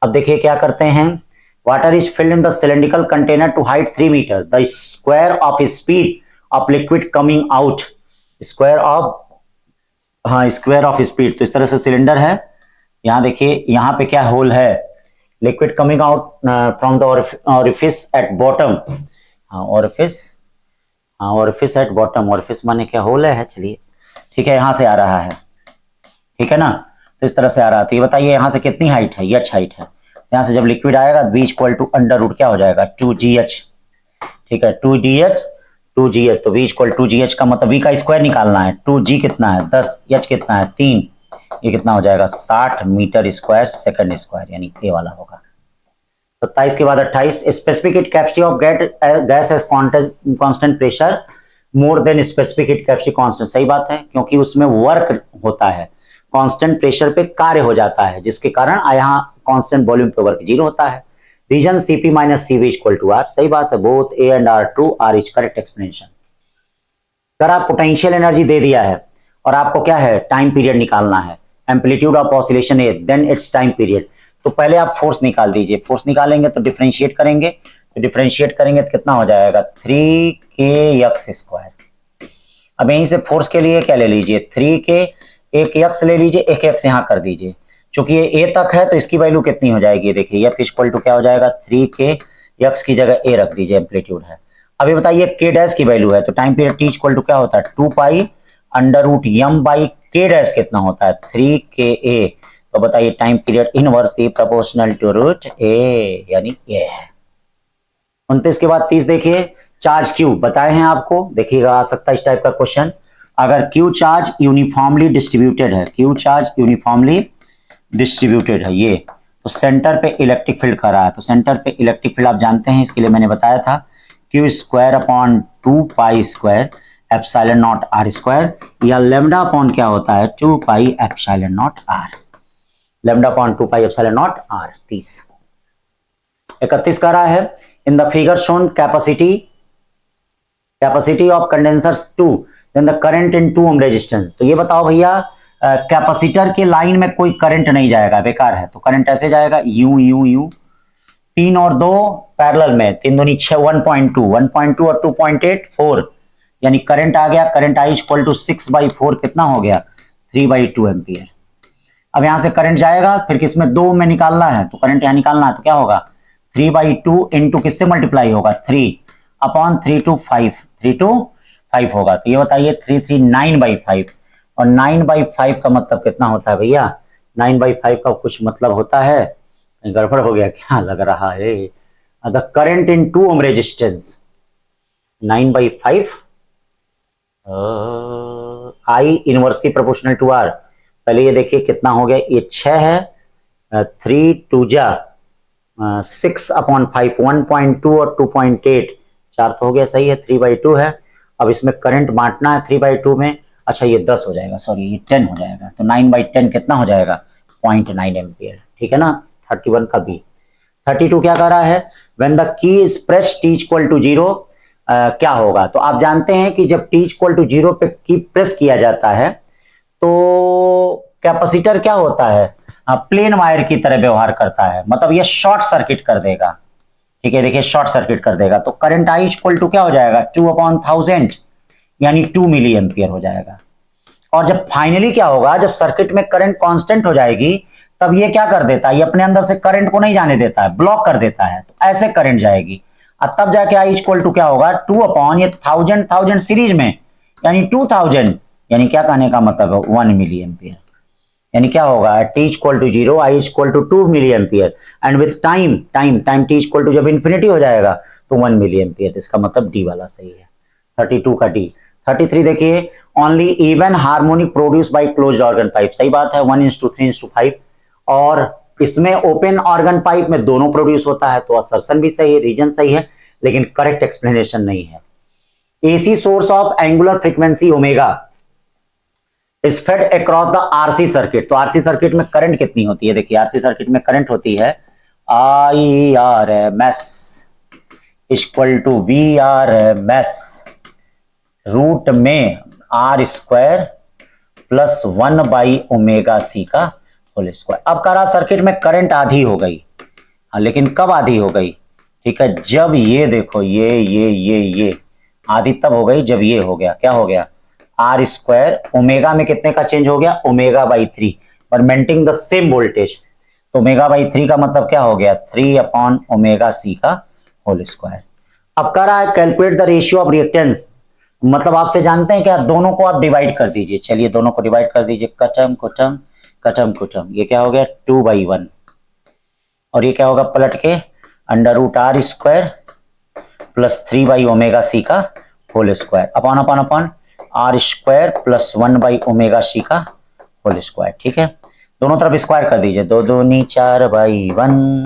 अब देखिए क्या करते हैं, water is filled in the cylindrical container to height 3 metre, the square of speed of liquid coming out, square of speed. तो इस तरह से सिलेंडर है, यहां देखिए यहाँ पे क्या होल है, liquid coming out from the orifice at bottom, orifice at bottom, orifice माने क्या होल है, चलिए ठीक है, यहां से आ रहा है, ठीक है ना। तो इस तरह से आ रहा है, तो ये बताइए यहाँ से कितनी हाइट है, h हाइट है, यहाँ से जब लिक्विड आएगा v equal to under root क्या हो जाएगा 2gh, ठीक है 2gh, तो v इक्वल 2gh का मतलब v का स्क्वायर निकालना है, 2g कितना है 10, h कितना है 3, ये कितना हो जाएगा 60 मीटर स्क्वायर सेकंड स्क्वायर, यानी ये वाला होगा। 27 के बाद 28, specific heat capacity of gas as constant pressure more than specific heat capacity constant. सही बात है, क्योंकि उसमें वर्क होता है, कांस्टेंट प्रेशर पे कार्य हो जाता है, जिसके कारण यहाँ कांस्टेंट वॉल्यूम पे वर्क 0 होता है। रीजन Cp माइनस Cv इक्वल टू R, सही बात है, both A and R true, R is correct explanation. अगर आप पोटेंशियल एनर्जी दे दिया है और आपको क्या है टाइम पीरियड निकालना है, amplitude of oscillation A then its time period, तो पहले आप फोर्स निकाल दीजिए, फोर्स निकालेंगे तो डिफरेंशिएट करेंगे, तो कितना हो जाएगा 3kx²। अब यहीं से फोर्स के लिए क्या ले लीजिए 3k, एक x ले लीजिए, एक x यहां कर दीजिए, क्योंकि ये a तक है तो इसकी वैल्यू कितनी हो जाएगी, देखिए f इक्वल टू क्या हो जाएगा 3k, x की जगह a रख दीजिए, एम्पलीट्यूड है। अब ये बताइए k डैश की वैल्यू है, तो time period t equal to क्या होता है 2 under root m by k dash कितना होता है 3ka, तो बताइए time period inversely proportional to root a, यानी ये है। 29 के बाद 30 देखिए, चार्ज q बताए हैं आपको, देखिएगा आ सकता है इस टाइप का क्वेश्चन, अगर q चार्ज यूनिफॉर्मली डिस्ट्रीब्यूटेड है, ये, तो सेंटर पे इलेक्ट्रिक फील्ड कर रहा है, तो सेंटर पे इलेक्ट्रिक फील्ड आप जानते हैं, इसके लिए मैंने बताया था q²/2π² एप्सिलॉन नॉट r², या लैम्डा अपॉन क्या होता है 2π epsilon nought r, lambda upon 2π epsilon nought r। 30 31 कर रहा है, in the figure shown capacity of condensers 2 then the current in 2 ohm resistance. तो ये बताओ भैया कैपेसिटर के लाइन में कोई करंट नहीं जाएगा, बेकार है, तो करंट ऐसे जाएगा यू 3 और 2 पैरेलल में, 3 दूनी 6, 1.2 और 2.8 4, यानी करंट आ गया, करंट I इक्वल टू 6/4 कितना हो गया 3/2 एम्पियर। अब यहां से करंट जाएगा, फिर किसमें 2 में निकालना है, तो करंट यहां निकालना है, तो क्या होगा 3/2 इंटू किससे मल्टीप्लाई होगा 3/3 to 5 होगा, तो ये बताइए 339/5, और 9/5 का मतलब कितना होता है भैया, 9/5 का कुछ मतलब होता है, गड़बड़ हो गया क्या लग रहा है, the current in 2 ohm resistance 9/5 I inversely proportional to R। पहले ये देखिए कितना हो गया, ये 6 है, 3 2 जा 6/5, 1.2 और 2.8, 4 तो हो गया, सही है, 3/2 है। अब इसमें करंट बांटना है 3/2 में, अच्छा ये 10 हो जाएगा, सॉरी ये 10 हो जाएगा, तो 9/10 कितना हो जाएगा 0.9 एम्पियर, ठीक है ना। 31 का B। 32 क्या कर रहा है, when the key is press T equal to 0 क्या होगा, तो आप जानते हैं कि जब T इक्वल टू 0 पे की प्रेस किया जाता है तो कैपेसिटर क्या होता है प्लेन वायर की तरह व्यवहार करता है, मतलब ये शॉर्ट सर्किट कर देगा, ठीक है, देखिए शॉर्ट सर्किट कर देगा, तो करंट I इक्वल टू क्या हो जाएगा 2/1000 यानी 2 मिली एम्पियर हो जाएगा। और जब फाइनली क्या होगा, जब सर्किट में करंट कांस्टेंट हो जाएगी, तब ये क्या कर देता है, ये अपने अंदर से करंट को नहीं जाने देता है, ब्लॉक कर देता है, तो ऐसे करंट जाएगी, और तब जाके I इक्वल टू क्या होगा 2/1000 सीरीज में, यानी 2000, यानी क्या कहने का मतलब है 1 मिली एम्पियर, यानी क्या होगा T equal to 0, I equal to 2 milliampere, and with time T equal to जब इन्फिनिटी हो जाएगा तो 1 मिली एम्पियर, इसका मतलब D वाला सही है। 32 का D। 33 देखिए, only even harmonic produce by closed organ pipe, सही बात है, 1:3:5, और इसमें ओपन ऑर्गन पाइप में दोनों प्रोड्यूस होता है, तो असर्शन भी सही है, रीजन सही है, लेकिन करेक्ट एक्सप्लेनेशन नहीं है। AC source of angular frequency omega, is fed across the RC circuit. तो आरसी सर्किट में करंट कितनी होती है? देखिए आरसी सर्किट में करंट होती है IRMS equal to VRMS root में R स्क्वायर प्लस 1/ω/c का होल स्क्वायर। अब कह रहा सर्किट में करंट आधी हो गई, हाँ लेकिन कब आधी हो गई? ठीक है, जब ये देखो ये आधी तब हो गई जब ये हो गया, क्या हो गया? R स्क्वायर ओमेगा में कितने का चेंज हो गया? ω/3 पर मेंटेनिंग द सेम वोल्टेज। तो ω/3 का मतलब क्या हो गया? 3/ω/c का होल स्क्वायर। अब कह रहा है calculate the ratio of reactance, मतलब आपसे जानते हैं क्या? दोनों को आप डिवाइड कर दीजिए। चलिए दोनों को डिवाइड कर दीजिए, कटम कुटम कटम कुटम, ये क्या हो गया? 2/1 और ये क्या होगा पलट के? √R स्क्वायर प्लस 3/ω/c का whole square upon upon upon R square plus 1/ω/c का होल स्क्वायर। ठीक है, दोनों तरफ स्क्वायर कर दीजिए। 2 दूनी 4/1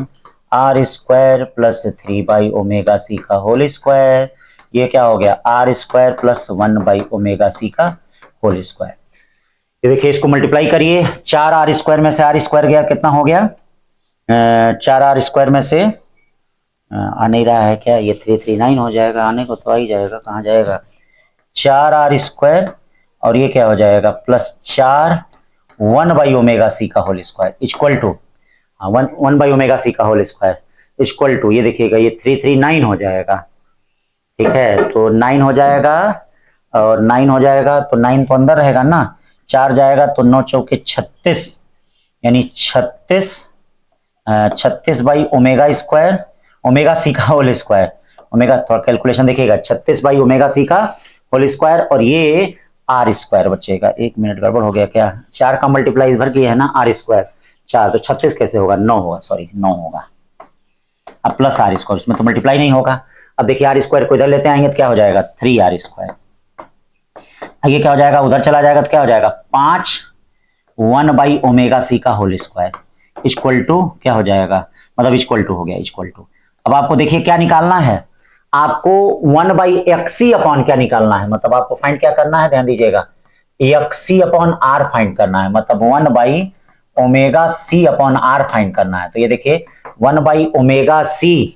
R स्क्वायर प्लस 3/ω/c का होल स्क्वायर। ये क्या हो गया? R स्क्वायर प्लस 1/ω/c का होल स्क्वायर। ये देखिए इसको मल्टीप्लाई करिए, 4R स्क्वायर में से R स्क्वायर गया, कितना हो गया? 4R स्क्वायर में से आ नहीं रहा है क्या? ये 339 हो जाएगा, आने को तो आ ही जाएगा, कहाँ जाएगा? 4R स्क्वायर और ये क्या हो जाएगा? प्लस 4 1/ω/c का whole square equal to 1/ω/c का होल स्क्वायर इक्वल टू, ये देखिएगा ये 339 हो जाएगा। ठीक है, तो 9 हो जाएगा और 9 हो जाएगा तो 9 तो अंदर रहेगा ना, 4 जाएगा तो 9 चौके 36, यानी 36/ω² ω/c का होल स्क्वायर। ओमेगा थोड़ा कैलकुलेशन देखिएगा, 36/ω/c का होल स्क्वायर और ये R स्क्वायर बचेगा। 1 मिनट गड़बड़ हो गया क्या? 4 का मल्टीप्लाई इस भर किया है ना, R स्क्वायर 4 तो 36 कैसे होगा? 9 होगा, सॉरी 9 होगा। अब प्लस R स्क्वायर, इसमें तो मल्टीप्लाई नहीं होगा। अब देखिए R स्क्वायर को इधर लेते आएंगे तो क्या हो जाएगा? 3R square. ये क्या हो जाएगा? उधर चला जाएगा तो क्या हो जाएगा? 5 1/ω/c का होल स्क्वायर इक्वल टू क्या हो जाएगा? मतलब इक्वल टू हो गया, इक्वल टू। अब आपको देखिए क्या निकालना है, आपको 1/xc अपॉन क्या निकालना है? मतलब आपको फाइंड क्या करना है? ध्यान दीजिएगा, xc अपॉन r फाइंड करना है, मतलब 1/ω/c अपॉन r फाइंड करना है। तो ये देखिए 1/ω/c,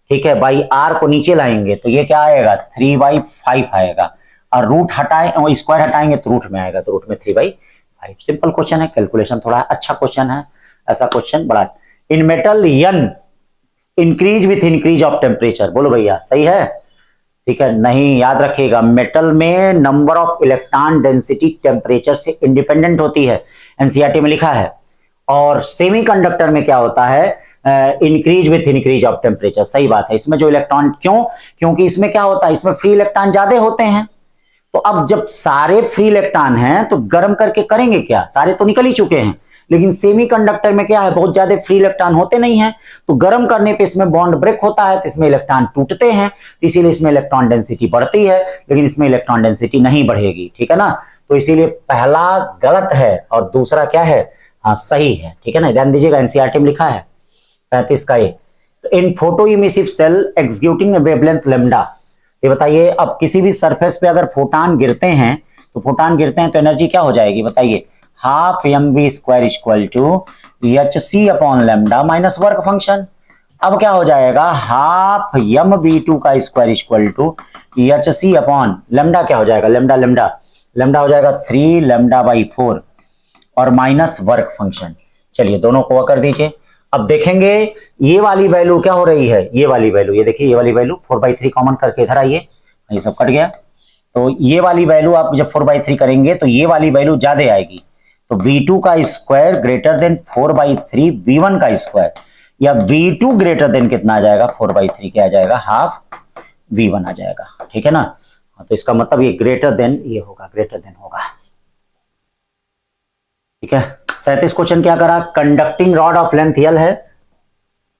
ठीक है, बाई r को नीचे लाएंगे तो ये क्या आएगा? 3/5 आएगा और रूट हटाए और स्क्वायर हटाएंगे तो रूट में आएगा, तो रूट में 3/5। सिंपल क्वेश्चन है, कैलकुलेशन थोड़ा अच्छा क्वेश्चन है, ऐसा क्वेश्चन बड़ा। इन metal n increase with increase of temperature, बोलो भैया सही है? ठीक है, नहीं, याद रखिएगा मेटल में number of electron density temperature से इंडिपेंडेंट होती है, एनसीईआरटी में लिखा है। और सेमीकंडक्टर में क्या होता है? Increase with increase of temperature. सही बात है, इसमें जो इलेक्ट्रॉन, क्यों? क्योंकि इसमें क्या होता है? इसमें फ्री इलेक्ट्रॉन ज्यादा होते हैं। तो अब जब सारे फ्री इलेक्ट्रॉन हैं तो गर्म करके करेंगे क्या? सारे तो निकल ही चुके हैं, लेकिन सेमीकंडक्टर में क्या है? बहुत ज्यादा फ्री इलेक्ट्रॉन होते नहीं हैं, तो गर्म करने पे इसमें बॉन्ड ब्रेक होता है, तो इसमें इलेक्ट्रॉन टूटते हैं, इसीलिए इसमें इलेक्ट्रॉन डेंसिटी बढ़ती है, लेकिन इसमें इलेक्ट्रॉन डेंसिटी नहीं बढ़ेगी। ठीक है ना, तो इसीलिए पहला गलत है और दूसरा क्या है? हाँ सही है। ठीक है ना, ध्यान दीजिएगा, एनसीईआरटी में लिखा है 35 का A. In photo emissive cell executing wavelength lambda, ये बताइए अब किसी भी सरफेस पे अगर फोटान गिरते हैं तो एनर्जी क्या हो जाएगी? बताइए, half mv² equal to hc upon lambda minus work function. अब क्या हो जाएगा? हाफ mv2 का square equal to hc upon lambda, क्या हो जाएगा? लैम्डा हो जाएगा 3 λ/4 और माइनस वर्क फंक्शन। चलिए दोनों को कर दीजिए। अब देखेंगे ये वाली वैल्यू क्या हो रही है, ये वाली वैल्यू, ये देखिए ये वाली वैल्यू 4/3 कॉमन करके इधर आइए, ये सब कट गया। तो ये वाली वैल्यू आप जब 4/3 करेंगे तो ये वाली वैल्यू ज्यादा आएगी, तो v2 का स्क्वायर ग्रेटर देन 4/3 v1 का स्क्वायर, या v2 ग्रेटर देन कितना आ जाएगा? 4/3 क्या आ जाएगा? हाफ v1 आ जाएगा। ठीक है ना, तो इसका मतलब ये ग्रेटर देन ये होगा, ग्रेटर देन होगा। ठीक है, 37 क्वेश्चन क्या करा? Conducting rod of length L है,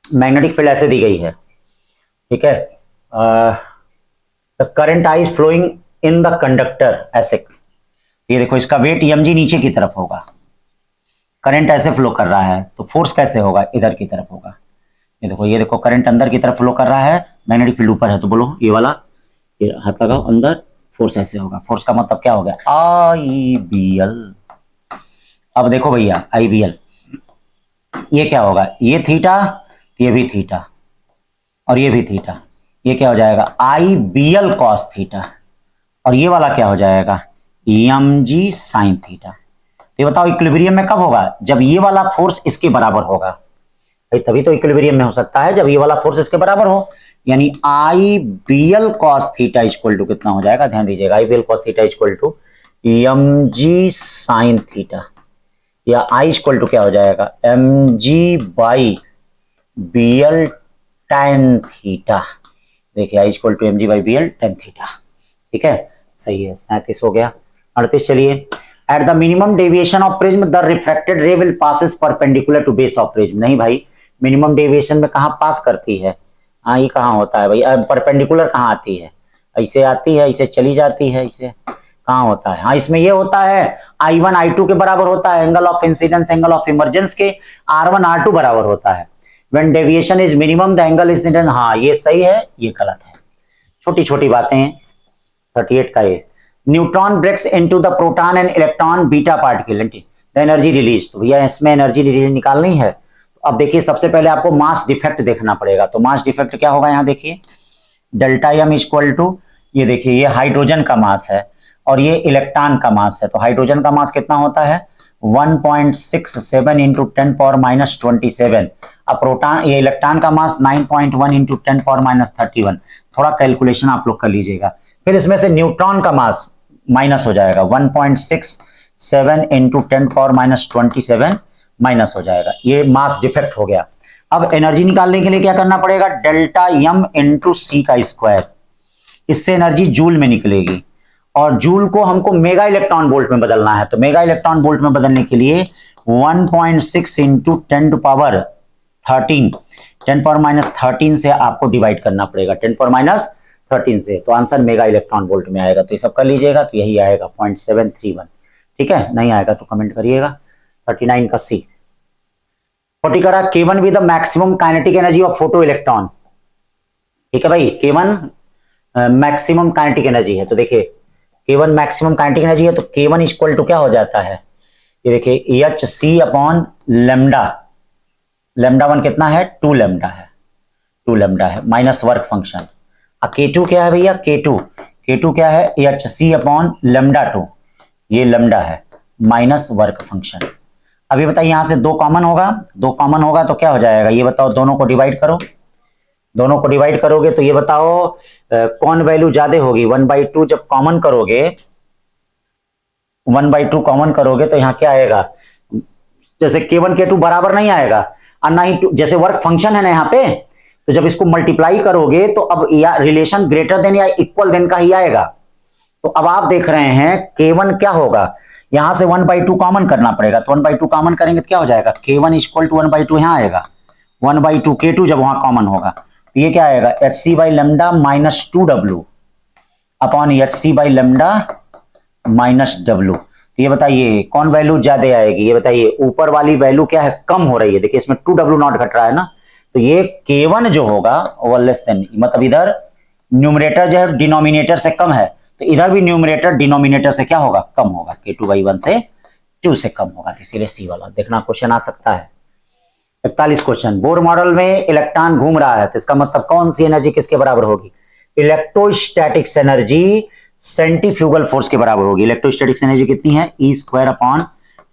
मैग्नेटिक फील्ड ऐसे दी गई है। ठीक है, current I is flowing in the conductor, ऐसे ये देखो इसका वेट mg नीचे की तरफ होगा, करंट ऐसे फ्लो कर रहा है, तो फोर्स कैसे होगा? इधर की तरफ होगा। ये देखो करंट अंदर की तरफ फ्लो कर रहा है, मैग्नेटिक फील्ड ऊपर है, तो बोलो ये वाला, ये हाथ लगाओ अंदर, फोर्स ऐसे होगा। फोर्स का मतलब क्या हो गया? IBL। अब देखो भैया IBL, ये क्या होगा, ये थीटा, ये भी थीटा और ये भी थीटा, ये क्या हो जाएगा IBL cos थीटा, और ये वाला क्या हो जाएगा mg sin थीटा। तो ये बताओ इक्विलिब्रियम में कब होगा, जब ये वाला फोर्स इसके बराबर होगा भाई, तभी तो इक्विलिब्रियम में हो सकता है जब ये वाला फोर्स इसके बराबर हो। यानी IBL cos theta equal to कितना हो जाएगा, ध्यान दीजिएगा, IBL cos theta equal to mg sin theta, या I इक्वल टू क्या हो जाएगा mg by BL tan theta. देखिए I equal to mg by BL tan theta, ठीक है, सही है। 37 हो गया। 38 चलिए, at the minimum deviation of prism the refracted ray will passes perpendicular to base of prism. नहीं भाई, मिनिमम डेविएशन में कहां पास करती है, हाँ ये कहां होता है भाई, परपेंडिकुलर कहां आती है, ऐसे आती है, ऐसे चली जाती है, ऐसे कहां होता है, हाँ इसमें ये होता है I1 I2 के बराबर होता है, angle of incidence angle of emergence के R1 R2 बराबर होता है। When deviation is minimum the angle incidence, हाँ ये सही है ये गलत है, छोटी छोटी बातें हैं। 38 का ये, neutron breaks into the proton and electron beta particle the energy release. तो भैया इसमें एनर्जी रिलीज निकालनी है, तो अब देखिए सबसे पहले आपको मास डिफेक्ट देखना पड़ेगा। तो मास डिफेक्ट क्या होगा, यहाँ देखिए डेल्टा एम इक्वल टू, ये देखिए ये हाइड्रोजन का मास है और ये इलेक्ट्रॉन का मास है। तो हाइड्रोजन का मास कितना होता है 1.67 इंटू 10 पावर माइनस 27। अब प्रोटॉन, ये इलेक्ट्रॉन का मास 9.1 इंटू 10 पावर माइनस 31। थोड़ा कैलकुलेशन आप लोग कर लीजिएगा। फिर इसमें से न्यूट्रॉन का मास माइनस हो जाएगा, 1.67 इंटू 10 पावर माइनस 27 माइनस हो जाएगा, ये मास डिफेक्ट हो गया। अब एनर्जी निकालने के लिए क्या करना पड़ेगा, डेल्टा एम इंटू सी का स्क्वायर, इससे एनर्जी जूल में निकलेगी और जूल को हमको मेगा इलेक्ट्रॉन वोल्ट में बदलना है। तो मेगा इलेक्ट्रॉन वोल्ट में बदलने के लिए 1.6 into 10 to power 13, 10 power minus 13 से आपको डिवाइड करना पड़ेगा, 10 पावर माइनस 13 से, तो आंसर मेगा इलेक्ट्रॉन वोल्ट में आएगा। तो ये सब कर लीजिएगा, तो यही आएगा 0.731, ठीक है, नहीं आएगा तो कमेंट करिएगा। 39 का सी। 40 करा, K1 with the maximum kinetic energy of photo electron, ठीक है भाई, K1 मैक्सिमम काइनेटिक एनर्जी है। तो देखिए K1 मैक्सिमम काइनेटिक एनर्जी है, तो K1 इक्वल टू क्या हो जाता है, ये देखिए HC अपॉन लेमडा, लेमडा 1 कितना है 2 लेमडा है, 2 लेमडा है माइनस वर्क फंक्शन। K2 क्या है भैया, K2 क्या है HC अपॉन लेमडा 2, ये लेमडा है माइनस वर्क फंक्शन। अभी बताइए यहां से 2 कॉमन होगा, 2 कॉमन होगा तो क्या हो जाएगा, ये बताओ, दोनों को डिवाइड करो, दोनों को डिवाइड करोगे तो ये बताओ कौन वैल्यू ज्यादा होगी, 1/2 जब कॉमन करोगे, 1/2 कॉमन करोगे तो यहाँ क्या आएगा, जैसे K1 K2 बराबर नहीं आएगा और ना ही जैसे वर्क फंक्शन है ना यहाँ पे, तो जब इसको मल्टीप्लाई करोगे तो अब या रिलेशन ग्रेटर देन या इक्वल देन का ही आएगा। तो अब आप देख रहे हैं K1 क्या होगा, यहां से 1/2 कॉमन करना पड़ेगा, तो 1/2 कॉमन करेंगे तो क्या हो जाएगा, K1 इक्वल टू 1/2 यहाँ आएगा, 1/2 K2 जब वहां कॉमन होगा तो ये क्या आएगा HC by lambda minus 2W upon HC by lambda minus W। तो ये बताइए कौन वैल्यू ज्यादा आएगी, ये बताइए, ऊपर वाली वैल्यू क्या है, कम हो रही है, देखिए इसमें 2W नॉट घट रहा है ना, तो ये K1 जो होगा वो लेस देन, मतलब इधर न्यूमरेटर जो है डिनोमिनेटर से कम है, तो इधर भी न्यूमरेटर डिनोमिनेटर से क्या होगा, कम होगा, K2/1 से 2 से कम होगा, इसीलिए सी वाला देखना क्वेश्चन आ सकता है। 41 क्वेश्चन, बोर मॉडल में इलेक्ट्रॉन घूम रहा है, तो इसका मतलब कौन सी एनर्जी किसके बराबर होगी, इलेक्ट्रोस्टैटिक्स एनर्जी सेंट्रीफ्यूगल फोर्स के बराबर होगी। इलेक्ट्रोस्टैटिक्स एनर्जी कितनी है, E² upon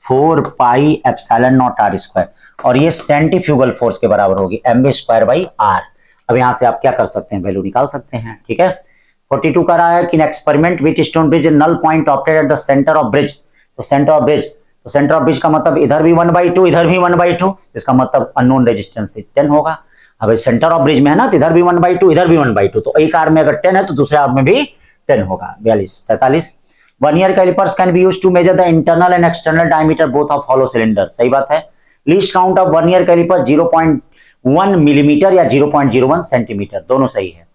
4 pi epsilon not R², और ये सेंट्रीफ्यूगल फोर्स के बराबर होगी mv²/r। अब यहां से आप क्या कर सकते हैं, वैल्यू निकाल सकते हैं, ठीक है। 42 का रहा है कि experiment with stone bridge null point opted at the centre of bridge. तो सेंटर ऑफ ब्रिज, तो सेंटर ऑफ ब्रिज का मतलब इधर भी 1/2 इधर भी 1/2, इसका मतलब अननोन रेजिस्टेंस 10 होगा। अब सेंटर ऑफ ब्रिज में है ना, तो इधर भी 1/2 इधर भी 1/2, तो एक आर्म में अगर 10 है तो दूसरे आर्म में भी 10 होगा। 42 43, vernier callipers can be used to measure the internal and external diameter both of hollow cylinder. सही बात है। Least count of vernier calliper 0.1 millimetre या 0.01 सेंटीमीटर, दोनों सही है,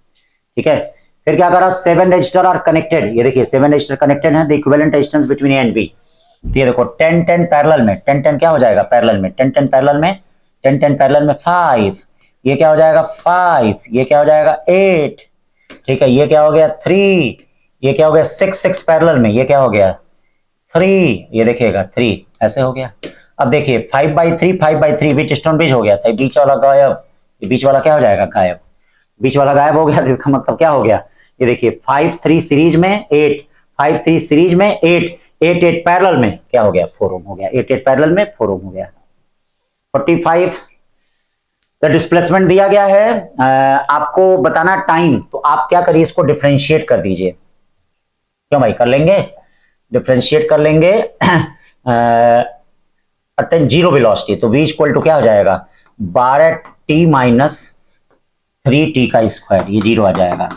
ठीक है। फिर क्या करा, 7 रजिस्टर आर कनेक्टेड, ये देखिए 7 रजिस्टर कनेक्टेड है, the equivalent resistance between A and B. तो ये देखो 10-10 पैरेलल में, 10-10 क्या हो जाएगा पैरेलल में, 10-10 पैरेलल में, 10-10 पैरेलल में 5, ये क्या हो जाएगा 5, ये क्या हो जाएगा 8, ठीक है, ये क्या हो गया 3, ये क्या हो गया 6 पैरेलल में, ये क्या हो गया 3, ये देखिएगा 3, ऐसे हो गया। अब देखिए 5/3 5/3 बीच स्टोन ब्रिज हो गया था, बीच वाला गायब, ये बीच वाला क्या हो जाएगा, गायब, बीच वाला गायब हो गया, तो इसका मतलब क्या हो गया, ये देखिए 5/3 सीरीज में 8, 5/3 सीरीज में 8, 8 पैरेलल में क्या हो गया, 4 ओम हो गया, 8 पैरेलल में 4 ओम हो गया। 45 तो डिस्प्लेसमेंट दिया गया है, आपको बताना टाइम, तो आप क्या करिए, इसको डिफरेंशिएट कर दीजिए। क्यों भाई, कर लेंगे, डिफरेंशिएट कर लेंगे। अटेन जीरो वेलोसिटी, तो v इक्वल टू क्या हो जाएगा, 12t माइनस 3t का स्क्वायर, ये जीरो आ जाएगा,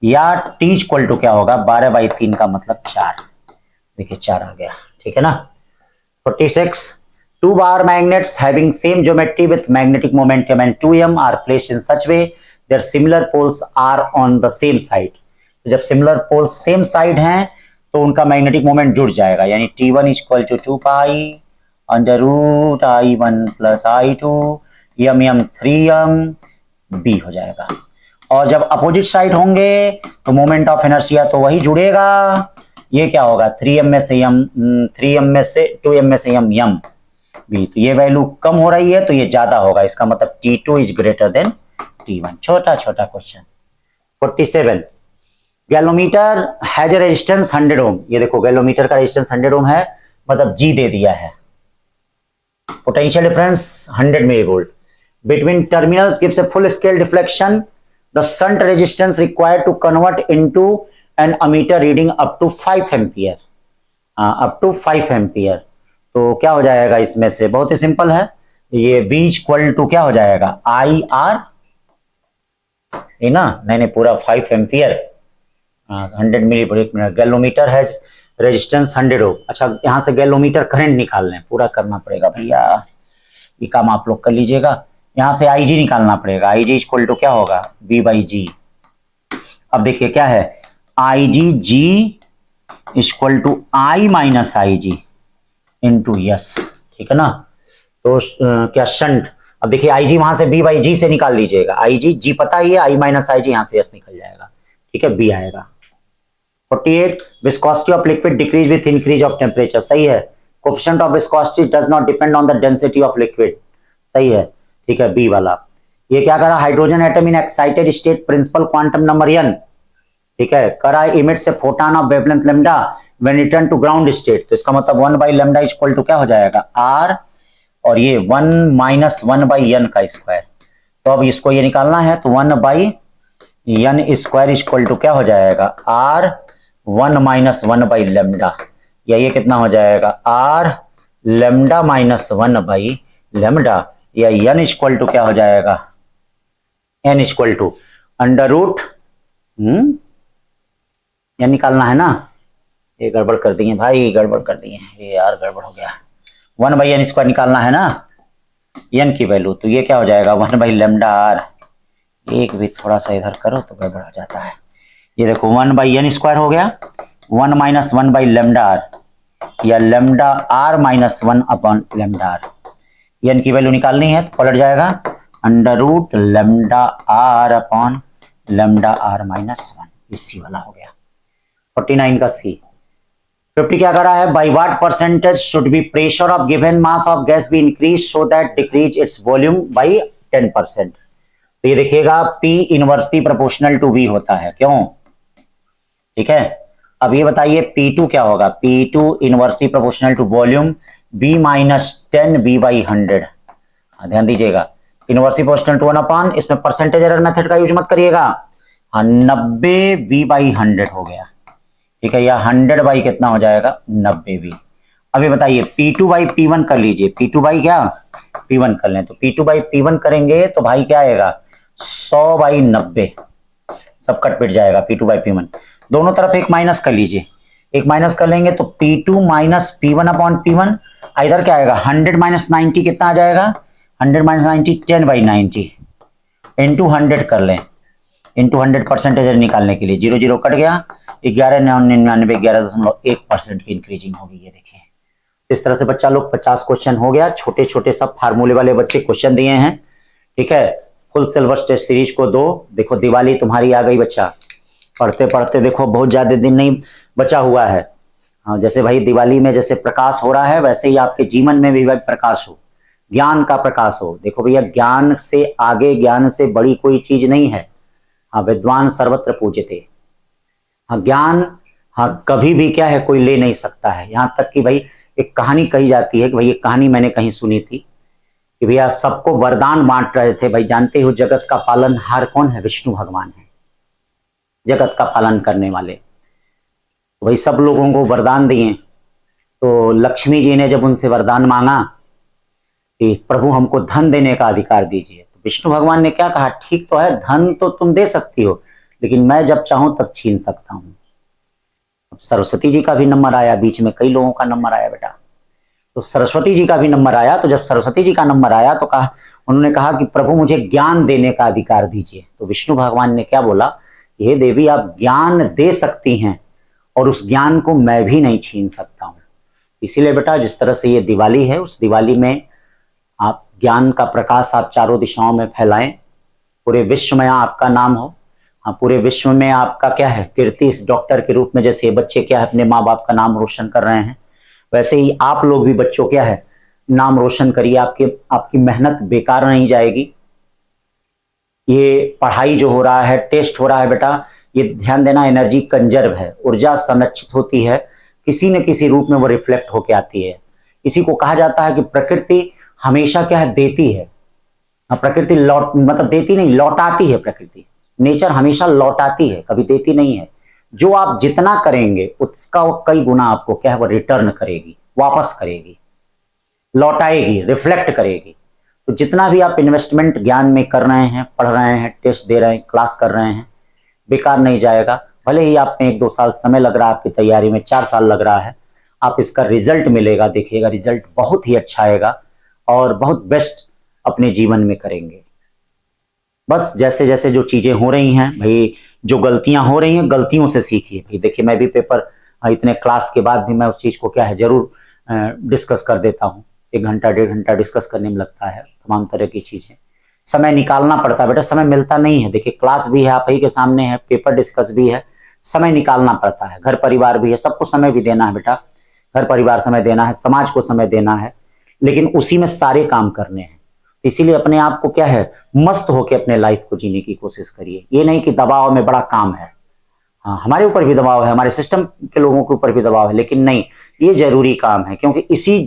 या t इक्वल टू क्या होगा, 12/3 का मतलब 4, देखिए 4 आ गया, ठीक है ना। 46 two bar magnets having same geometry with magnetic momentum and 2m are placed in such way their similar poles are on the same side। तो जब similar poles same side हैं तो उनका मैग्नेटिक मोमेंट जुड़ जाएगा, यानी T1 equal to 2 pi under root I1 plus I2 m 3m b हो जाएगा। और जब अपोजिट साइड होंगे तो मोमेंट ऑफ इनर्शिया तो वही जुड़ेगा, ये क्या होगा 3m में से m, 3m में से 2m में से m भी, तो ये वैल्यू कम हो रही है तो ये ज्यादा होगा, इसका मतलब T2 is greater than T1। छोटा छोटा question. 47 galvanometer has a resistance 100 ohm, ये देखो गैलोमीटर का रेजिस्टेंस 100 ओम है, मतलब G दे दिया है, potential difference 100 millivolt, between terminals gives a full scale deflection, the shunt resistance required to convert into an ammeter reading up to 5 ampere, up to 5 ampere, तो क्या हो जाएगा इसमें से, बहुत ही सिंपल है, ये V इक्वल टू क्या हो जाएगा IR, ये ना, नहीं पूरा 5 एम्पियर 100 मिली, गैलोमीटर है रेजिस्टेंस 100 ओम। अच्छा यहां से गैलोमीटर करंट निकालना है, पूरा करना पड़ेगा भैया, ये काम आप लोग कर लीजिएगा, यहां से IG निकालना पड़ेगा, IG इक्वल टू क्या होगा V/G। अब देखिए क्या है IG equal to I minus IG into yes, ठीक है ना। तो क्या शंट, अब देखिए IG वहां से B/G से निकाल लीजिएगा, IG G पता ही है, I माइनस IG यहां से यस निकल जाएगा, ठीक है, B आएगा। 48 viscosity of liquid decrease with increase of temperature, सही है, coefficient of viscosity does not depend on the density of liquid, सही है, ठीक है, B वाला। ये क्या करा, hydrogen atom in excited state principal quantum number n, ठीक है, करा emits a photon of wavelength lambda when return to ground state, तो इसका मतलब 1/λ इक्वल टू क्या हो जाएगा R, और ये 1 माइनस 1/n का स्क्वायर, तो अब इसको ये निकालना है, तो 1/n स्क्वायर इक्वल टू क्या हो जाएगा R 1 माइनस 1/λ, या ये कितना हो जाएगा R λ माइनस 1/λ, या n इक्वल टू क्या हो जाएगा n equal to under root, या निकालना है ना, ये गड़बड़ कर दिए भाई, गड़बड़ कर दिए ये यार, गड़बड़ हो गया, 1/n स्क्वायर निकालना है ना n की वैल्यू, तो ये क्या हो जाएगा 1/λ, एक भी थोड़ा सा इधर करो तो गड़बड़ हो जाता है, ये देखो 1/n स्क्वायर हो गया, 1 माइनस 1/λ, या λ माइनस 1/λ, n की वैल्यू निकालनी है तो पलट जाएगा अंडर रूट λ/λ माइनस 1, इसी वाला हो गया। 49 का C। 50 क्या करा है, by what percentage should be pressure of given mass of gas be increase so that decrease its volume by 10%, तो ये देखिएगा P inversely proportional to V होता है, क्यों, ठीक है। अब ये बताइए P2 क्या होगा, P2 inversely proportional to volume B minus 10V/100, ध्यान दीजिएगा, इनवर्सली प्रोपोर्शनल टू 1/, इसमें परसेंटेज एरर मेथड का यूज मत करिएगा, 90V/100 हो गया, ठीक है, या 100 बाई कितना हो जाएगा 90V। अभी बताइए P2/P1 कर लीजिए, P2 क्या P1 कर लें, तो P2/P1 करेंगे तो भाई क्या आएगा 100/90, सब कट पिट जाएगा, P2/P1 दोनों तरफ एक माइनस कर लीजिए, एक माइनस कर लेंगे तो P2 माइनस P1/P1, इधर क्या आएगा 100 माइनस 90 कितना आ जाएगा, 100 माइनस 90 10/90 इंटू 100 कर लें, इंटू 100 परसेंटेज निकालने के लिए 0 0 कट गया, 1199 11.1% की इंक्रीजिंग होगी, ये देखिए। इस तरह से बच्चा लोग 50 क्वेश्चन हो गया, छोटे छोटे सब फार्मूले वाले बच्चे क्वेश्चन दिए हैं, ठीक है। फुल सिलेबस टेस्ट सीरीज को दो, देखो दिवाली तुम्हारी आ गई बच्चा, पढ़ते पढ़ते देखो बहुत ज्यादा दिन नहीं बचा हुआ है, हाँ, जैसे भाई दिवाली में जैसे प्रकाश हो रहा है, वैसे ही आपके जीवन में भी भाई प्रकाश हो, ज्ञान का प्रकाश हो। देखो भैया, ज्ञान से आगे, ज्ञान से बड़ी कोई चीज नहीं है। हाँ, विद्वान सर्वत्र पूज्यते। हाँ, ज्ञान, हाँ, कभी भी क्या है कोई ले नहीं सकता है। यहाँ तक कि भाई एक कहानी कही जाती है कि भाई, एक कहानी मैंने कहीं सुनी थी कि भैया सबको वरदान बांट रहे थे। भाई जानते हो जगत का पालनहार कौन है? विष्णु भगवान है, जगत का पालन करने वाले। तो भाई सब लोगों को वरदान दिए। तो लक्ष्मी जी ने जब उनसे वरदान मांगा कि प्रभु हमको धन देने का अधिकार दीजिए, तो विष्णु भगवान ने क्या कहा? ठीक तो है, धन तो तुम दे सकती हो, लेकिन मैं जब चाहूं तब छीन सकता हूं। अब सरस्वती जी का भी नंबर आया, बीच में कई लोगों का नंबर आया बेटा। तो सरस्वती जी का भी नंबर आया। तो जब सरस्वती जी का नंबर आया तो कहा, उन्होंने कहा कि प्रभु मुझे ज्ञान देने का अधिकार दीजिए। तो विष्णु भगवान ने क्या बोला? हे देवी, आप ज्ञान दे सकती हैं और उस ज्ञान को मैं भी नहीं छीन सकता हूं। इसीलिए बेटा, जिस तरह से ये दिवाली है, उस दिवाली में आप ज्ञान का प्रकाश आप चारों दिशाओं में फैलाएं। पूरे विश्व में आपका नाम हो। हाँ, पूरे विश्व में आपका क्या है कीर्ति, इस डॉक्टर के रूप में जैसे बच्चे क्या है अपने माँ बाप का नाम रोशन कर रहे हैं, वैसे ही आप लोग भी बच्चों क्या है नाम रोशन करिए। आपकी मेहनत बेकार नहीं जाएगी। ये पढ़ाई जो हो रहा है, टेस्ट हो रहा है बेटा, ये ध्यान देना, एनर्जी कंजर्व है, ऊर्जा संरक्षित होती है, किसी न किसी रूप में वो रिफ्लेक्ट होके आती है। इसी को कहा जाता है कि प्रकृति हमेशा क्या है देती है। प्रकृति लौट मतलब देती नहीं, लौटाती है। प्रकृति, नेचर हमेशा लौटाती है, कभी देती नहीं है। जो आप जितना करेंगे उसका वो कई गुना आपको क्या है वो रिटर्न करेगी, वापस करेगी, लौटाएगी, रिफ्लेक्ट करेगी। तो जितना भी आप इन्वेस्टमेंट ज्ञान में कर रहे हैं, पढ़ रहे हैं, टेस्ट दे रहे हैं, क्लास कर रहे हैं, बेकार नहीं जाएगा। भले ही आप में 1-2 साल समय लग रहा है, आपकी तैयारी में 4 साल लग रहा है, आप इसका रिजल्ट मिलेगा, देखिएगा रिजल्ट बहुत ही अच्छा आएगा और बहुत बेस्ट अपने जीवन में करेंगे। बस जैसे जैसे जो चीजें हो रही हैं भाई, जो गलतियां हो रही हैं, गलतियों से सीखिए भाई। देखिए मैं भी पेपर इतने क्लास के बाद भी मैं उस चीज को क्या है जरूर डिस्कस कर देता हूँ। 1 घंटा 1.5 घंटा डिस्कस करने में लगता है, तमाम तरह की चीजें समय निकालना पड़ता है बेटा, समय मिलता नहीं है। देखिए क्लास भी है, आप ही के सामने है, पेपर डिस्कस भी है, समय निकालना पड़ता है। घर परिवार भी है, सबको समय भी देना है बेटा, घर परिवार समय देना है, समाज को समय देना है, लेकिन उसी में सारे काम करने हैं। इसीलिए अपने आप को क्या है मस्त होकर अपने लाइफ को जीने की कोशिश करिए। ये नहीं कि दबाव में बड़ा काम है। हाँ, हमारे ऊपर भी दबाव है, हमारे सिस्टम के लोगों के ऊपर भी दबाव है, लेकिन नहीं, ये जरूरी काम है, क्योंकि इसी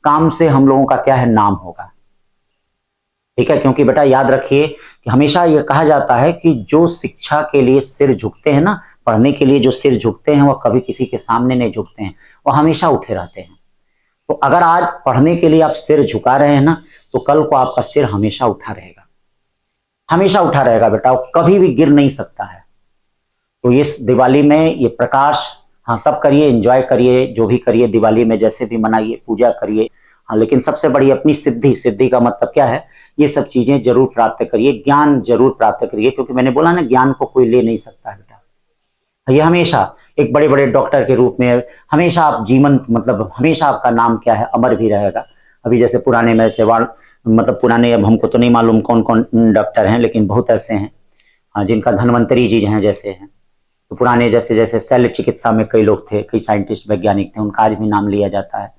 काम से हम लोगों का क्या है नाम होगा। ठीक है, क्योंकि बेटा याद रखिए कि हमेशा ये कहा जाता है कि जो शिक्षा के लिए सिर झुकते हैं ना, पढ़ने के लिए जो सिर झुकते हैं, वो कभी किसी के सामने नहीं झुकते हैं, वो हमेशा उठे रहते हैं। तो अगर आज पढ़ने के लिए आप सिर झुका रहे हैं ना, तो कल को आपका सिर हमेशा उठा रहेगा, हमेशा उठा रहेगा बेटा, वो कभी भी गिर नहीं सकता है। तो इस दिवाली में ये प्रकाश, हाँ सब करिए, एंजॉय करिए, जो भी करिए दिवाली में, जैसे भी मनाइए, पूजा करिए। हाँ, लेकिन सबसे बड़ी अपनी सिद्धि का मतलब क्या है, ये सब चीजें जरूर प्राप्त करिए, ज्ञान जरूर प्राप्त करिए, क्योंकि मैंने बोला ना ज्ञान को कोई ले नहीं सकता है बेटा। ये हमेशा एक बड़े बड़े डॉक्टर के रूप में हमेशा आप जीवन मतलब हमेशा आपका नाम क्या है अमर भी रहेगा। अभी जैसे पुराने में से मतलब पुराने, अब हमको तो नहीं मालूम कौन कौन डॉक्टर हैं, लेकिन बहुत ऐसे हैं हाँ, जिनका धन्वंतरी जी हैं जैसे हैं। तो पुराने जैसे जैसे शल्य चिकित्सा में कई लोग थे, कई साइंटिस्ट वैज्ञानिक थे, उनका आज भी नाम लिया जाता है।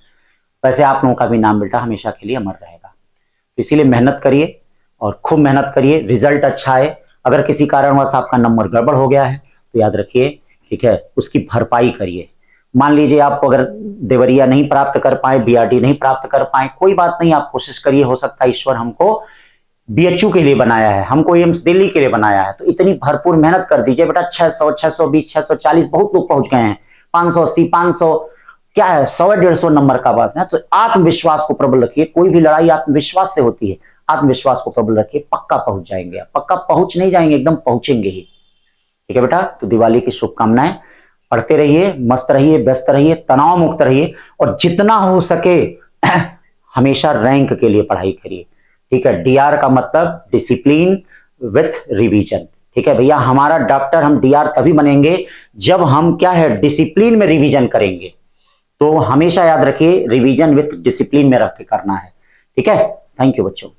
वैसे आप लोगों का भी नाम बेटा हमेशा के लिए अमर रहेगा। तो इसीलिए मेहनत करिए और खूब मेहनत करिए, रिजल्ट अच्छा है। अगर किसी कारणवश आपका नंबर गड़बड़ हो गया है तो याद रखिए, ठीक है, उसकी भरपाई करिए। मान लीजिए आप अगर देवरिया नहीं प्राप्त कर पाए, बीआरडी नहीं प्राप्त कर पाए, कोई बात नहीं, आप कोशिश करिए, हो सकता है ईश्वर हमको बीएचयू के लिए बनाया है, हमको एम्स दिल्ली के लिए बनाया है। तो इतनी भरपूर मेहनत कर दीजिए बेटा। 600, 620, 640 बहुत लोग पहुंच गए हैं, 580, 500 क्या है 100-150 नंबर का बात है। तो आत्मविश्वास को प्रबल रखिए, कोई भी लड़ाई आत्मविश्वास से होती है। आत्मविश्वास को प्रबल रखिए, पक्का पहुंच जाएंगे आप, पक्का पहुंच नहीं जाएंगे, एकदम पहुंचेंगे ही। ठीक है बेटा, तो दिवाली की शुभकामनाएं। पढ़ते रहिए, मस्त रहिए, व्यस्त रहिए, तनाव मुक्त रहिए, और जितना हो सके हमेशा रैंक के लिए पढ़ाई करिए। ठीक है, डीआर का मतलब डिसिप्लिन विथ रिवीजन। ठीक है भैया, हमारा डॉक्टर हम डीआर तभी बनेंगे जब हम क्या है डिसिप्लिन में रिवीजन करेंगे। तो हमेशा याद रखिए, रिवीजन विथ डिसिप्लिन में रख के करना है। ठीक है, थैंक यू बच्चों।